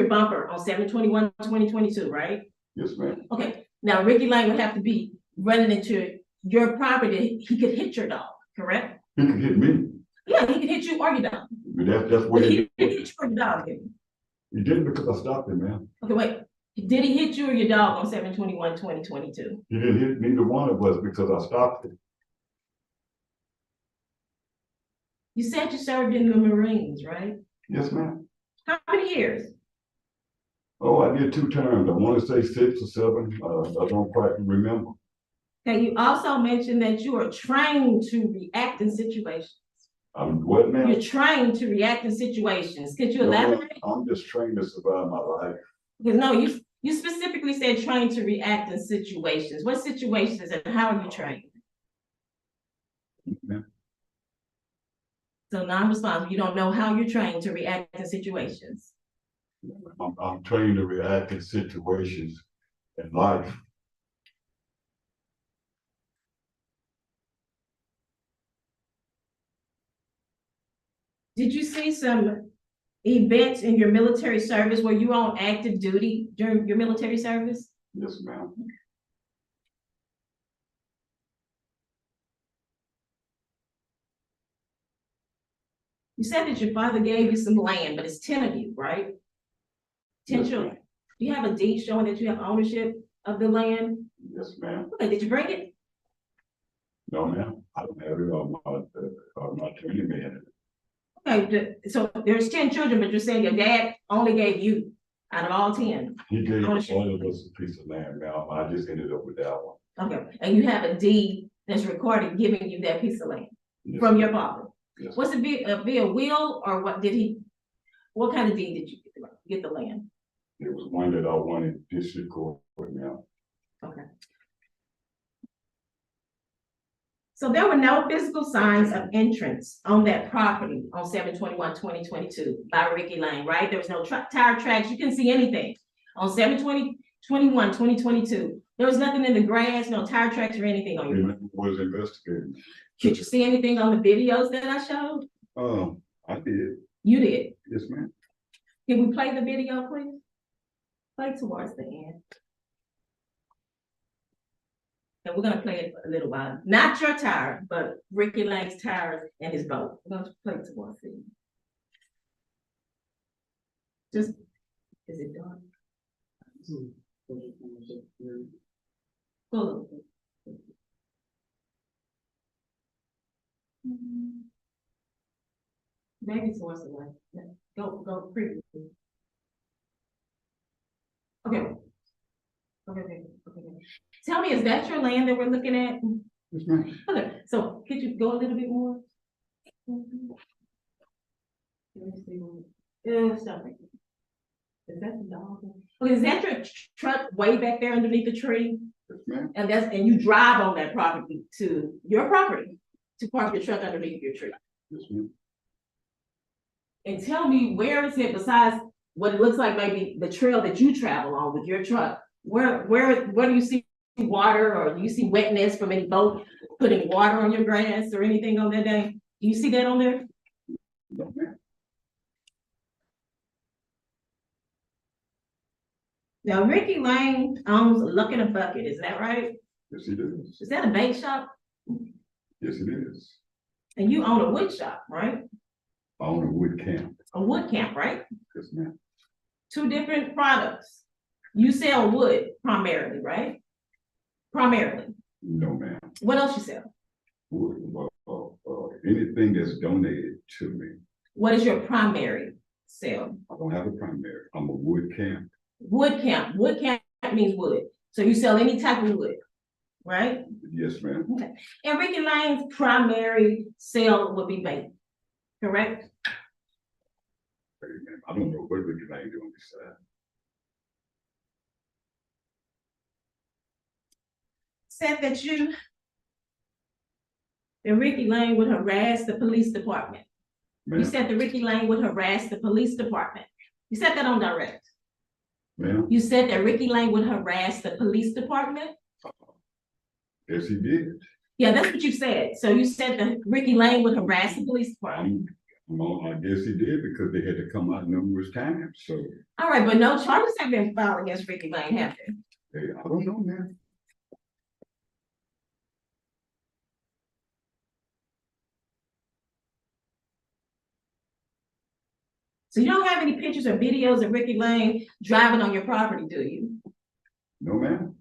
bumper on 7/21/2022, right? Yes, ma'am. Okay, now Ricky Lane would have to be running into your property, he could hit your dog, correct? He could hit me. Yeah, he could hit you or your dog. But that's what But he he didn't did. hit you or your dog, did he? He didn't because I stopped him, man. Okay, wait, did he hit you or your dog on 7/21/2022? He didn't hit neither one of us because I stopped him. You said you served in the Marines, right? Yes, ma'am. How many years? Oh, I did 2 terms. I want to say 6 or 7. I don't quite remember. Okay, you also mentioned that you are trained to react in situations. What, ma'am? You're trained to react in situations. Could you No, ma'am, elaborate? I'm just trained to survive my life. Because no, you specifically said trained to react in situations. What situations and how are you trained? Ma'am. So non-responsive, you don't know how you're trained to react in situations. I'm trained to react in situations in life. Did you see some events in your military service where you were on active duty during your military service? Yes, ma'am. You said that your father gave you some land, but it's 10 of you, right? 10 Yes, children. ma'am. Do you have a deed showing that you have ownership of the land? Yes, ma'am. Okay, did you bring it? No, ma'am. I don't have it on my attorney man. Okay, so there's 10 children, but you're saying your dad only gave you out of all 10. He gave Ownership. all of us a piece of land, ma'am. I just ended up with that one. Okay, and you have a deed that's recorded giving you that piece of land Yes, from your ma'am. father. Yes. Was it via will, or what did he, what kind of deed did you get the land? It was one that I won in district court now. Okay. So there were no physical signs of entrance on that property on 7/21/2022 by Ricky Lane, right? There was no tire tracks. You couldn't see anything. On 7/20/21/2022, there was nothing in the grass, no tire tracks or anything on your. Was investigating. Did you see anything on the videos that I showed? I did. You did. Yes, ma'am. Can we play the video, please? Play towards the end. And we're gonna play it for a little while. Not your tire, but Ricky Lane's tires and his boat. We're gonna play it towards the end. Just, is it dark? Full of it. Maybe towards the left. Yeah. Go preview. Okay. Okay. Tell me, is that your land that we're looking at? Yes, ma'am. Okay, so could you go a little bit more? Let me see. Stop right there. Is that the dog? Okay, is that your truck way back there underneath the tree? Yes, ma'am. And you drive on that property to your property to park your truck underneath your tree? Yes, ma'am. And tell me, where is it besides what it looks like maybe the trail that you travel on with your truck? Where do you see water, or do you see wetness from any boat putting water on your grass or anything on that day? Do you see that on there? No, ma'am. Now, Ricky Lane owns a Luck in a Bucket, is that right? Yes, it is. Is that a bait shop? Yes, it is. And you own a wood shop, right? I own a wood camp. A wood camp, right? Yes, ma'am. Two different products. You sell wood primarily, right? Primarily. No, ma'am. What else you sell? Wood, anything that's donated to me. What is your primary sale? I don't have a primary. I'm a wood camp. Wood camp. Wood camp means wood. So you sell any type of wood, right? Yes, ma'am. Okay. And Ricky Lane's primary sale would be bait, correct? Hey, ma'am, I don't know what Ricky Lane doing beside. Said that Ricky Lane would harass the police department. You Ma'am, said that Ricky Lane would harass the police department. You said that on direct. ma'am, You said that Ricky Lane would harass the police department? yes, he did. Yeah, that's what you said. So you said that Ricky Lane would harass the police department. I guess he did because they had to come out numerous times, so, All right, but no charges have been filed against Ricky Lane, have they? hey, I don't know, ma'am. So you don't have any pictures or videos of Ricky Lane driving on your property, do you? No, ma'am.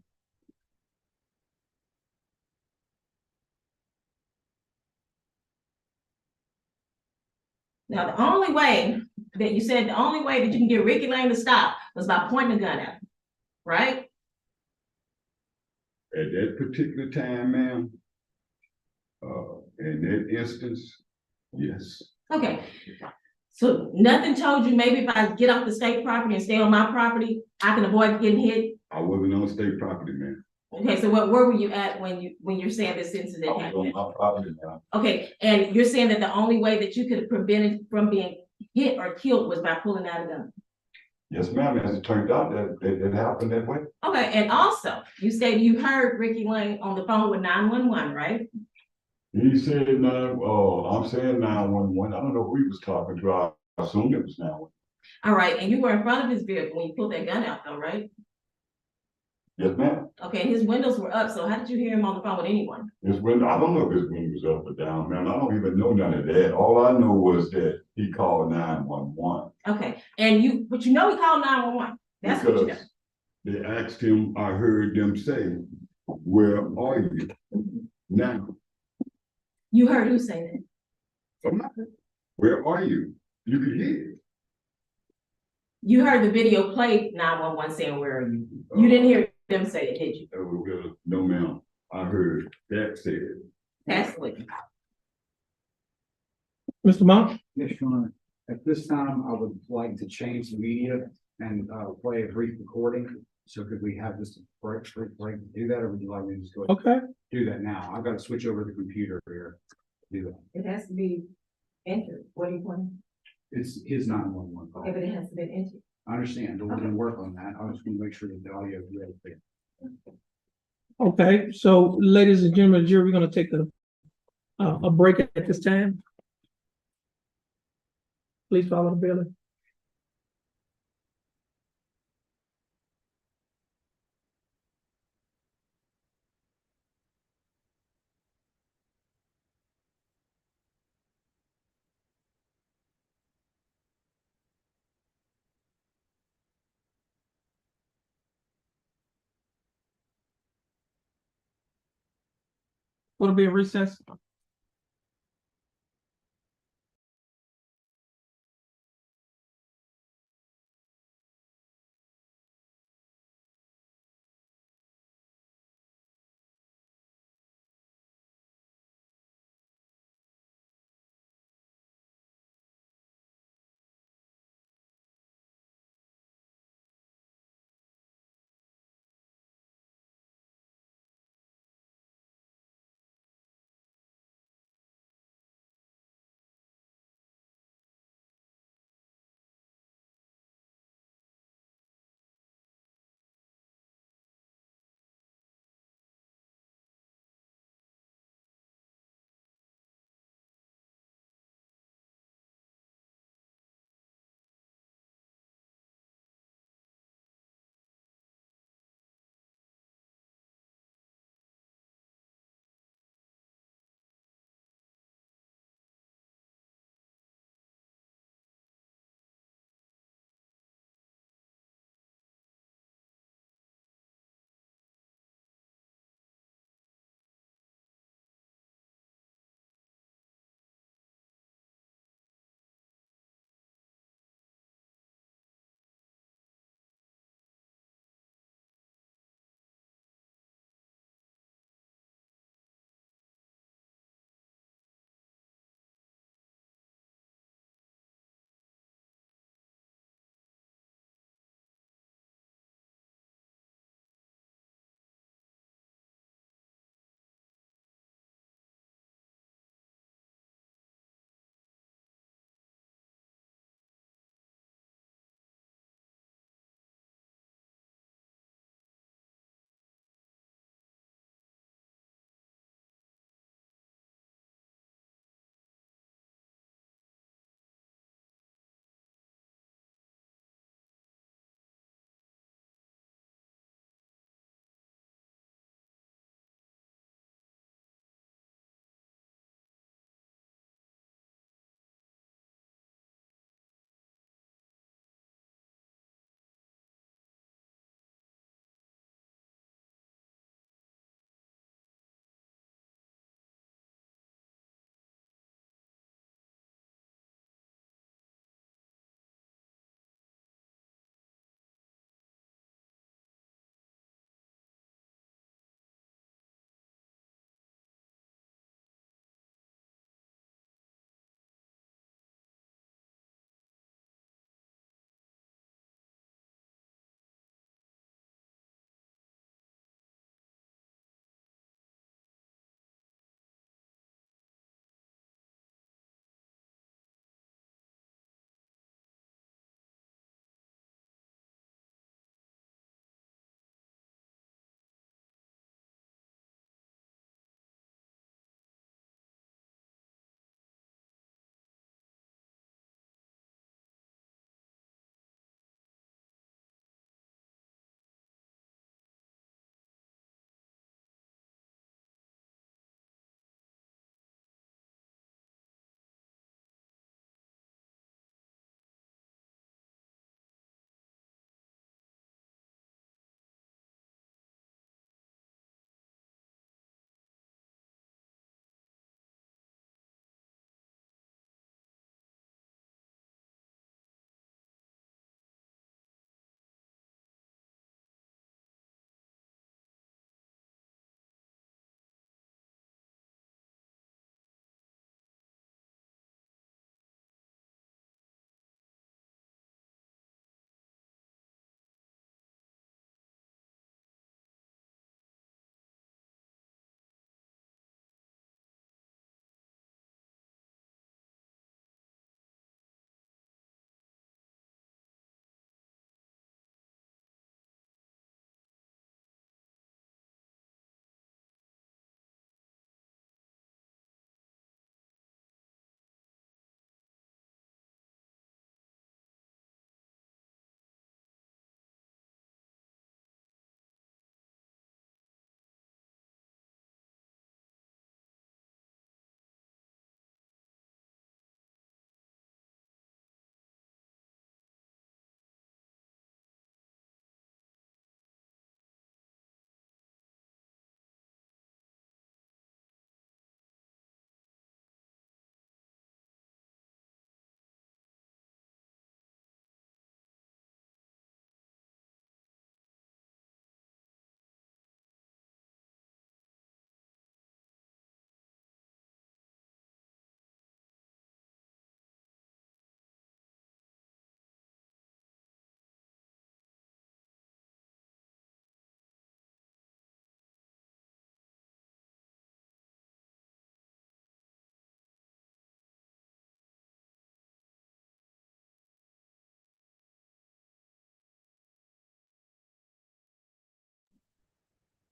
Now, the only way that you said, the only way that you can get Ricky Lane to stop was by pointing a gun at him, right? At that particular time, ma'am, in that instance, yes. Okay. So nothing told you maybe if I get off the state property and stay on my property, I can avoid getting hit? I wasn't on state property, ma'am. Okay, so where were you at when you're saying this I incident was on happened? my property, ma'am. Okay, and you're saying that the only way that you could have prevented from being hit or killed was by pulling out a gun? Yes, ma'am, as it turned out, that it happened that way. Okay, and also, you said you heard Ricky Lane on the phone with 911, right? He said I'm saying 911. I don't know who he was talking to. I assumed it was 911. All right, and you were in front of his vehicle when you pulled that gun out though, right? Yes, ma'am. Okay, and his windows were up, so how did you hear him on the phone with anyone? His window, I don't know if his window was up or down, man. I don't even know none of that. All I know was that he called 911. Okay, and but you know he called 911. That's what you know. Because they asked him, I heard them say, where are you now? You heard who say that? Where are you? You could hear it. You heard the video play 911 saying, where are you? You didn't hear them say it, did you? No, ma'am. I heard that said. That's what. Mr. Monk? Yes, Your Honor. At this time, I would like to change the media and play a brief recording. So could we have just a break to do that, or would you like me to just go ahead Okay, and do that now? I've got to switch over the computer here. to Do that. It has to be entered. What are you pointing? It's his 911 call. Okay, but it has to be entered. I understand, but we're gonna work on that. I just want to make sure that the audio is ready. okay. So ladies and gentlemen, jury, we're gonna take a break at this time. Please follow the bill. Will be a recess.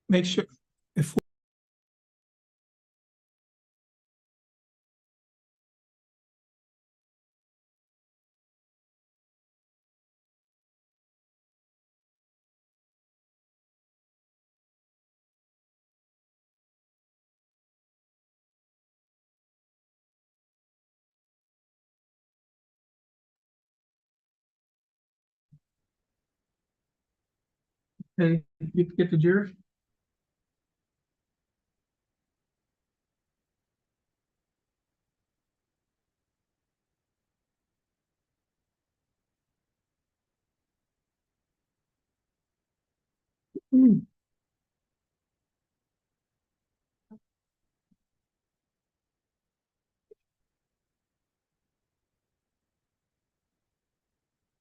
make sure, before, okay, you can get the jury.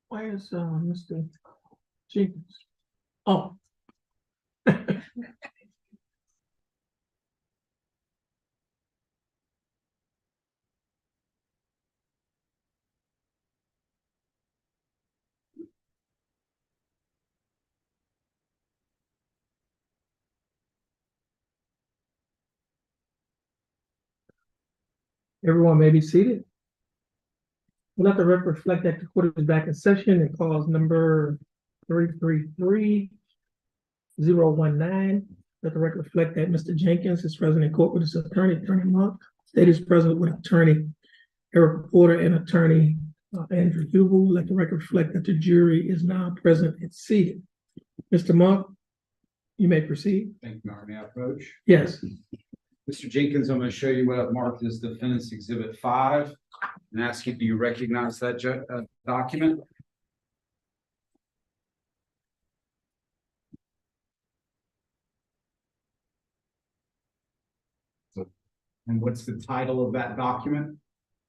Why is, Mr. Jenkins? Oh. Everyone may be seated. We'll let the record reflect that the court is back in session and calls number 333-019. Let the record reflect that Mr. Jenkins is present in court with his attorney, Attorney Monk. State is present with attorney Eric Porter and attorney Andrew Hubel. Let the record reflect that the jury is now present and seated. Mr. Monk, you may proceed. Thank you, Mayor. May I approach? Yes. Mr. Jenkins, I'm going to show you what I've marked as Defendant's Exhibit 5 and ask you, do you recognize that document? And what's the title of that document?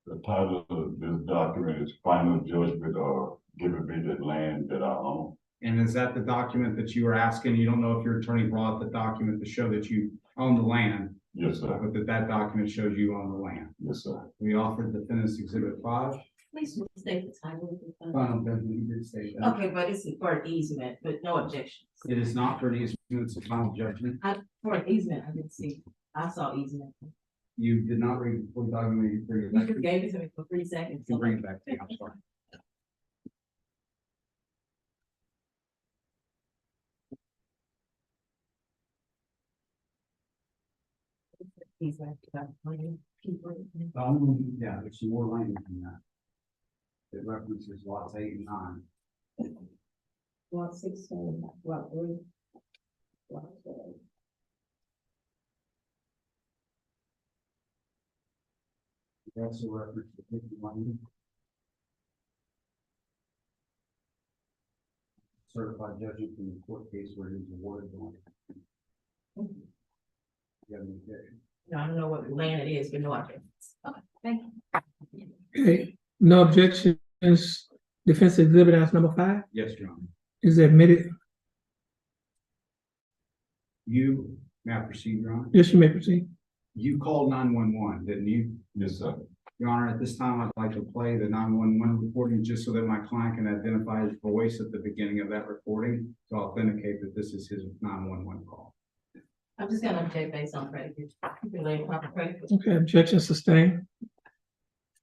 The title of this document is Final Judgment or Giving Me the Land That I Own. And is that the document that you were asking? You don't know if your attorney brought the document to show that you own the land, Yes, sir. but that document shows you own the land. Yes, sir. We offered Defendant's Exhibit 5. Please state the title of the fund. Final judgment, you did say that. Okay, but it's for an easement, but no objections. It is not for an easement, it's a final judgment. For an easement, I didn't see. I saw easement. You did not read the full document. You bring it You back. just gave it to me for 3 seconds. You can bring it back to me, I'm sorry. Easement. Yeah, there's some more language in that. It references lots 8 and 9. Lot 16, lot 3. Lot 12. It also references the 51. Certified judgment from the court case where he was awarded the land. You have any objection? No, I don't know what land it is, but no objections. Okay, thank you. Okay, no objections. Defense exhibit as number 5 Yes, Your Honor. is admitted. You, may I proceed, Your Honor? Yes, you may proceed. You called 911, didn't you? Yes, sir. Your Honor, at this time, I'd like to play the 911 recording just so that my client can identify his voice at the beginning of that recording to authenticate that this is his 911 call. I'm just gonna object based on predicate. You can lay proper predicate. Okay, objection sustained.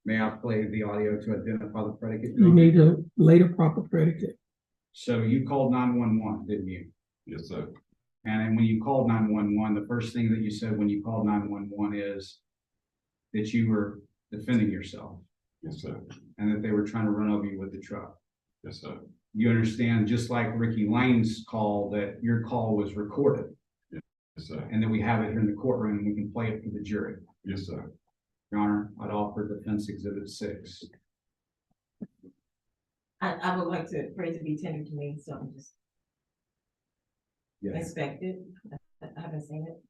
May I play the audio to identify the predicate? Your You Honor? need to lay the proper predicate. So you called 911, didn't you? Yes, sir. And then when you called 911, the first thing that you said when you called 911 is that you were defending yourself Yes, sir. and that they were trying to run over you with the truck. Yes, sir. You understand, just like Ricky Lane's call, that your call was recorded Yes, sir. and that we have it here in the courtroom and we can play it for the jury. Yes, sir. Your Honor, I'd offer Defense Exhibit 6. I would like to pray to be tender to me, so I'm just Yes. inspect it. I haven't seen it.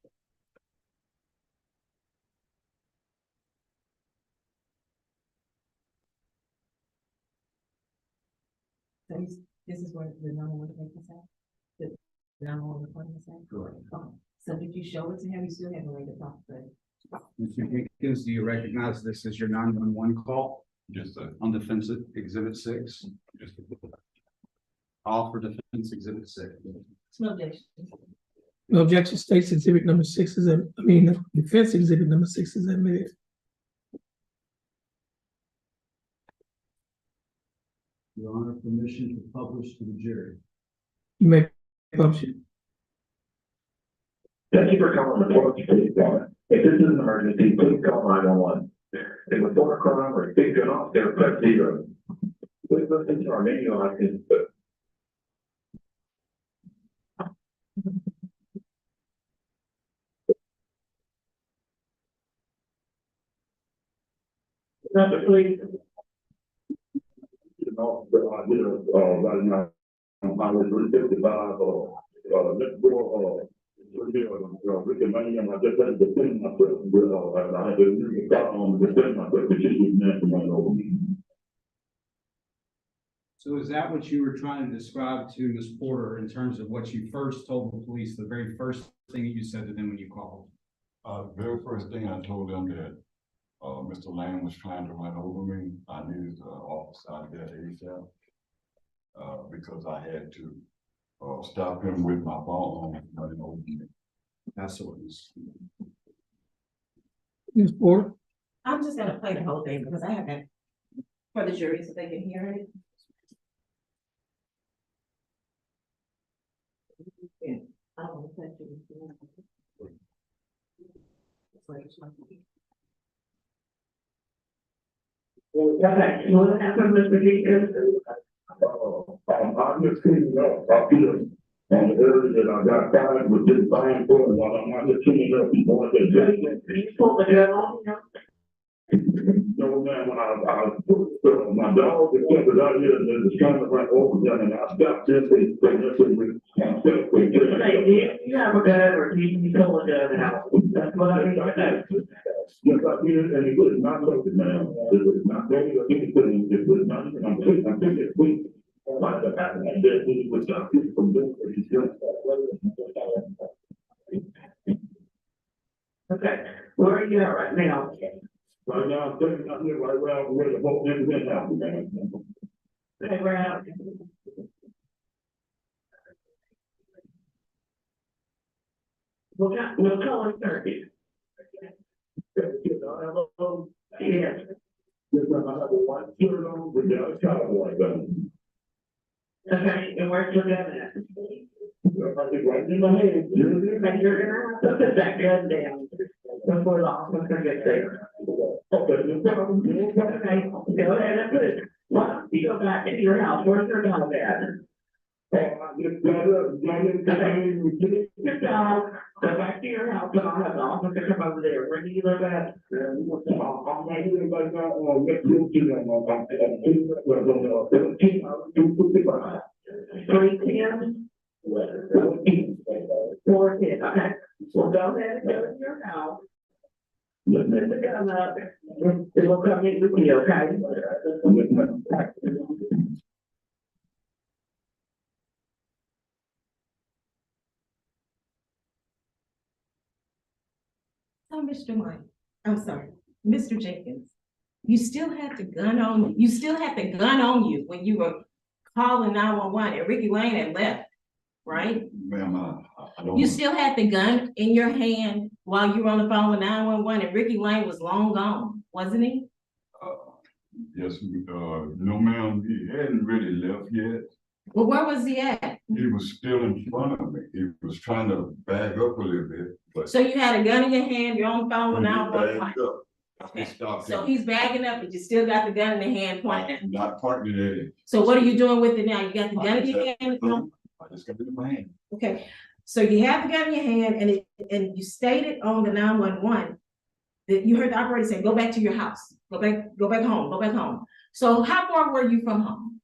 So this is where the number one thing is at? The number one recording is at? Correct. Okay. So did you show it to him? You still haven't read it properly. Mr. Jenkins, do you recognize this as your 911 call Yes, sir. on Defense Exhibit 6? Yes, sir. Offer Defense Exhibit 6. No objection. No objection, states exhibit number 6 is, defense exhibit number 6 is admitted. Your Honor, permission to publish to the jury. You may publish it. Thank you for calling the Florida Police Department. If this is an emergency, please call 911. If a former crime or speak to an officer, press 0. Please listen to our menu options. Not the police. Right now, I was 355, let's go, Rick and Manny, I just had to defend myself, and I had to use the car to defend myself, but she was nasty right over me. So is that what you were trying to describe to Ms. Porter in terms of what you first told the police, the very first thing that you said to them when you called? Very first thing I told them that, Mr. Lane was trying to run over me. I needed the officer out there ASAP. Because I had to, stop him with my phone running over me. That's what it was. Ms. Porter? I'm just gonna play the whole thing because I haven't, for the jury so they can hear it. Yeah, I don't want to touch it. Okay, what happened, Mr. Jenkins? I'm just cleaning up, I feel, on the area that I got fired with this fine for, while I'm not just cleaning up, before the judge. You pulled the gun on him? No, man, when I put, my dog is jumping out here, and they're trying to run over them, and I stopped this, and that's what we, Hey, do you have a gun, or do you pull a gun out? That's what I mean. Yes, I did, and it was not loaded, man. It was not loaded or anything. It was not even, I'm thinking it's weak. Why the happened like that? It was not good from this. Okay, where are you at right now? Right now, I'm sitting out here right around where the whole incident happened, man. Hey, where out? We'll call it 30. Yes. Yes, I have a white shirt on with the cowboy gun. Okay, and where's your gun at? Right in my hand. You're gonna put that gun down before the officer gets there. Okay, no problem. Okay, go ahead and put it. Why don't you go back into your house? Where's your dog at? Good job. Go back to your house, and I'll have the officer come over there. Where do you live at? I'm right here right now, next to you, I'm 310. 410, okay. Well, go ahead and go to your house. Let the gun up. It will come in with you, okay? So, Mr. Mike, I'm sorry, Mr. Jenkins, you still had the gun on you when you were calling 911 and Ricky Lane had left, right? Ma'am, I don't. You still had the gun in your hand while you were on the phone with 911 and Ricky Lane was long gone, wasn't he? Yes, no ma'am, he hadn't really left yet. Well, where was he at? He was still in front of me. He was trying to back up a little bit, but. So you had a gun in your hand, you're on the phone with when he 911. backed up, I Okay. stopped So him. he's backing up, but you still got the gun in the hand pointing at him. Not pointing it at him. So what are you doing with it now? You got the gun in your hand? I just got it in my hand. Okay, so you have the gun in your hand and you stated on the 911 that you heard the operator say, go back to your house, go back home. So how far were you from home?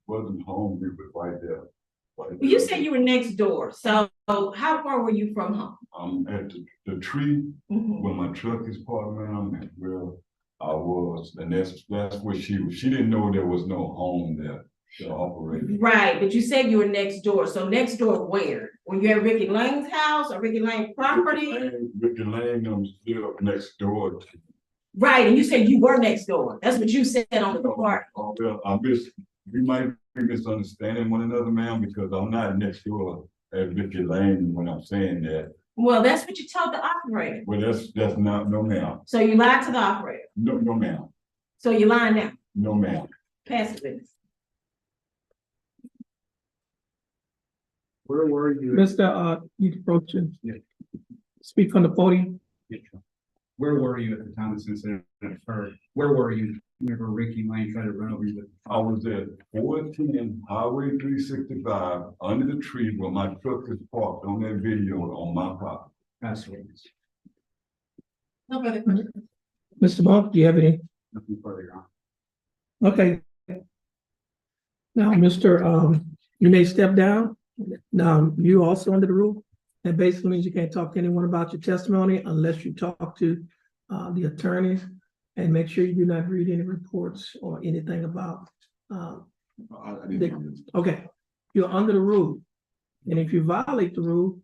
Wasn't home, he was right there. Well, you said you were next door, so how far were you from home? I'm at the tree Mhm. where my truck is parked, ma'am, and where I was, and that's where she was. She didn't know there was no home there to operate. Right, but you said you were next door, so next door where? Were you at Ricky Lane's house or Ricky Lane property? Ricky Lane, I'm still next door. Right, and you said you were next door, that's what you said on the report. Oh, well, we might be misunderstanding one another, ma'am, because I'm not next door Mr. Lane when I'm saying that. Well, that's what you told the operator. Well, that's not, no ma'am. So you lied to the operator. No, no ma'am. So you're lying now. No ma'am. Pass the witness. Where were you? Mr. You approach and Yeah. speak from the podium. Where were you at the time this incident occurred? Where were you whenever Ricky Lane tried to run over you? I was at 410 Highway 365 under the tree where my truck is parked on that video on my property. Pass the witness. No further questions. Mr. Monk, do you have any? Nothing further, Your Honor. Okay. Now, Mr. You may step down. Now, you also under the rule. That basically means you can't talk to anyone about your testimony unless you talk to the attorneys, and make sure you do not read any reports or anything about. I didn't. Okay, you're under the rule. And if you violate the rule,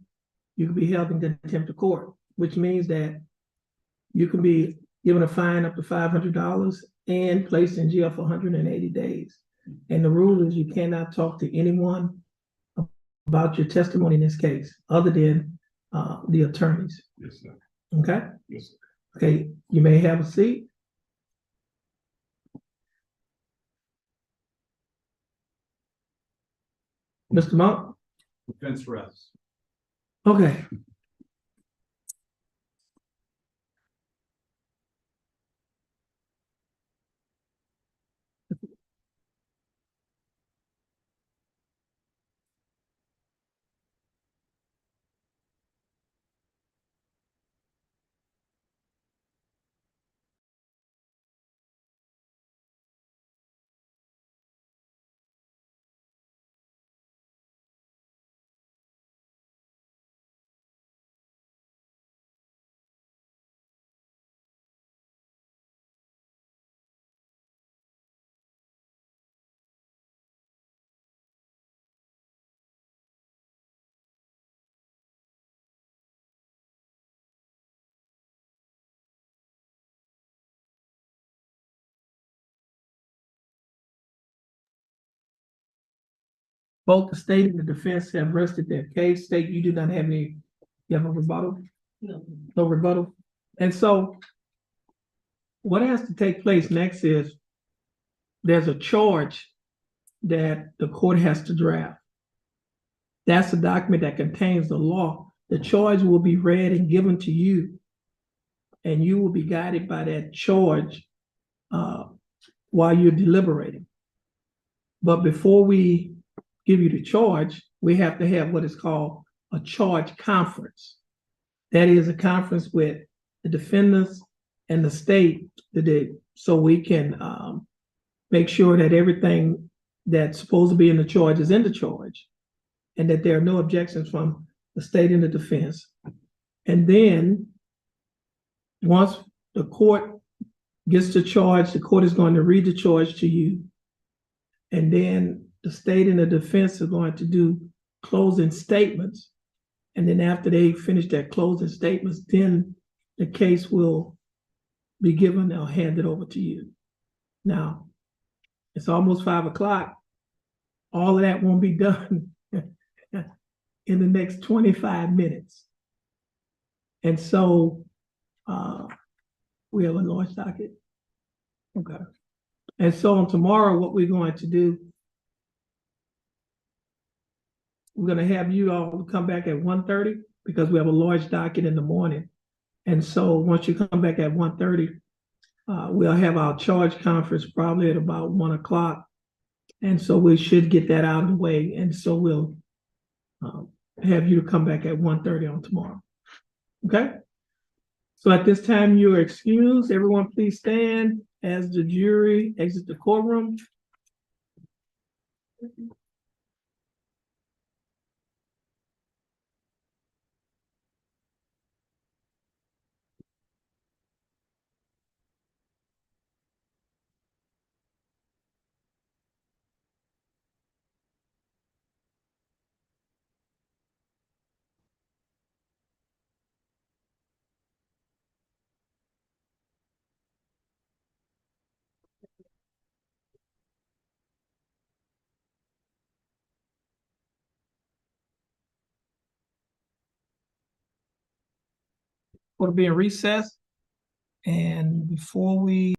you can be held in contempt of court, which means that you can be given a fine up to $500 and placed in jail for 180 days. And the rule is you cannot talk to anyone about your testimony in this case, other than the attorneys. Yes, sir. Okay? Yes, sir. Okay, you may have a seat. Mr. Monk? Defense rests. Okay. Both the state and the defense have rested their case. State, you do not have any, you have a rebuttal? No. No rebuttal? And so what has to take place next is there's a charge that the court has to draft. That's a document that contains the law. The charge will be read and given to you, and you will be guided by that charge while you're deliberating. But before we give you the charge, we have to have what is called a charge conference. That is a conference with the defendants and the state so we can make sure that everything that's supposed to be in the charge is in the charge, and that there are no objections from the state and the defense. And then once the court gets the charge, the court is going to read the charge to you. And then the state and the defense are going to do closing statements. And then after they finish their closing statements, then the case will be given or handed over to you. Now, it's almost 5 o'clock. All of that won't be done in the next 25 minutes. And so we have a large docket. Okay. And so on tomorrow, what we're going to do, we're going to have you all come back at 1:30 because we have a large docket in the morning. And so once you come back at 1:30, we'll have our charge conference probably at about 1 o'clock. And so we should get that out of the way. And so we'll have you to come back at 1:30 on tomorrow. Okay? So at this time, you are excused. Everyone please stand as the jury exits the courtroom. We'll be in recess. And before we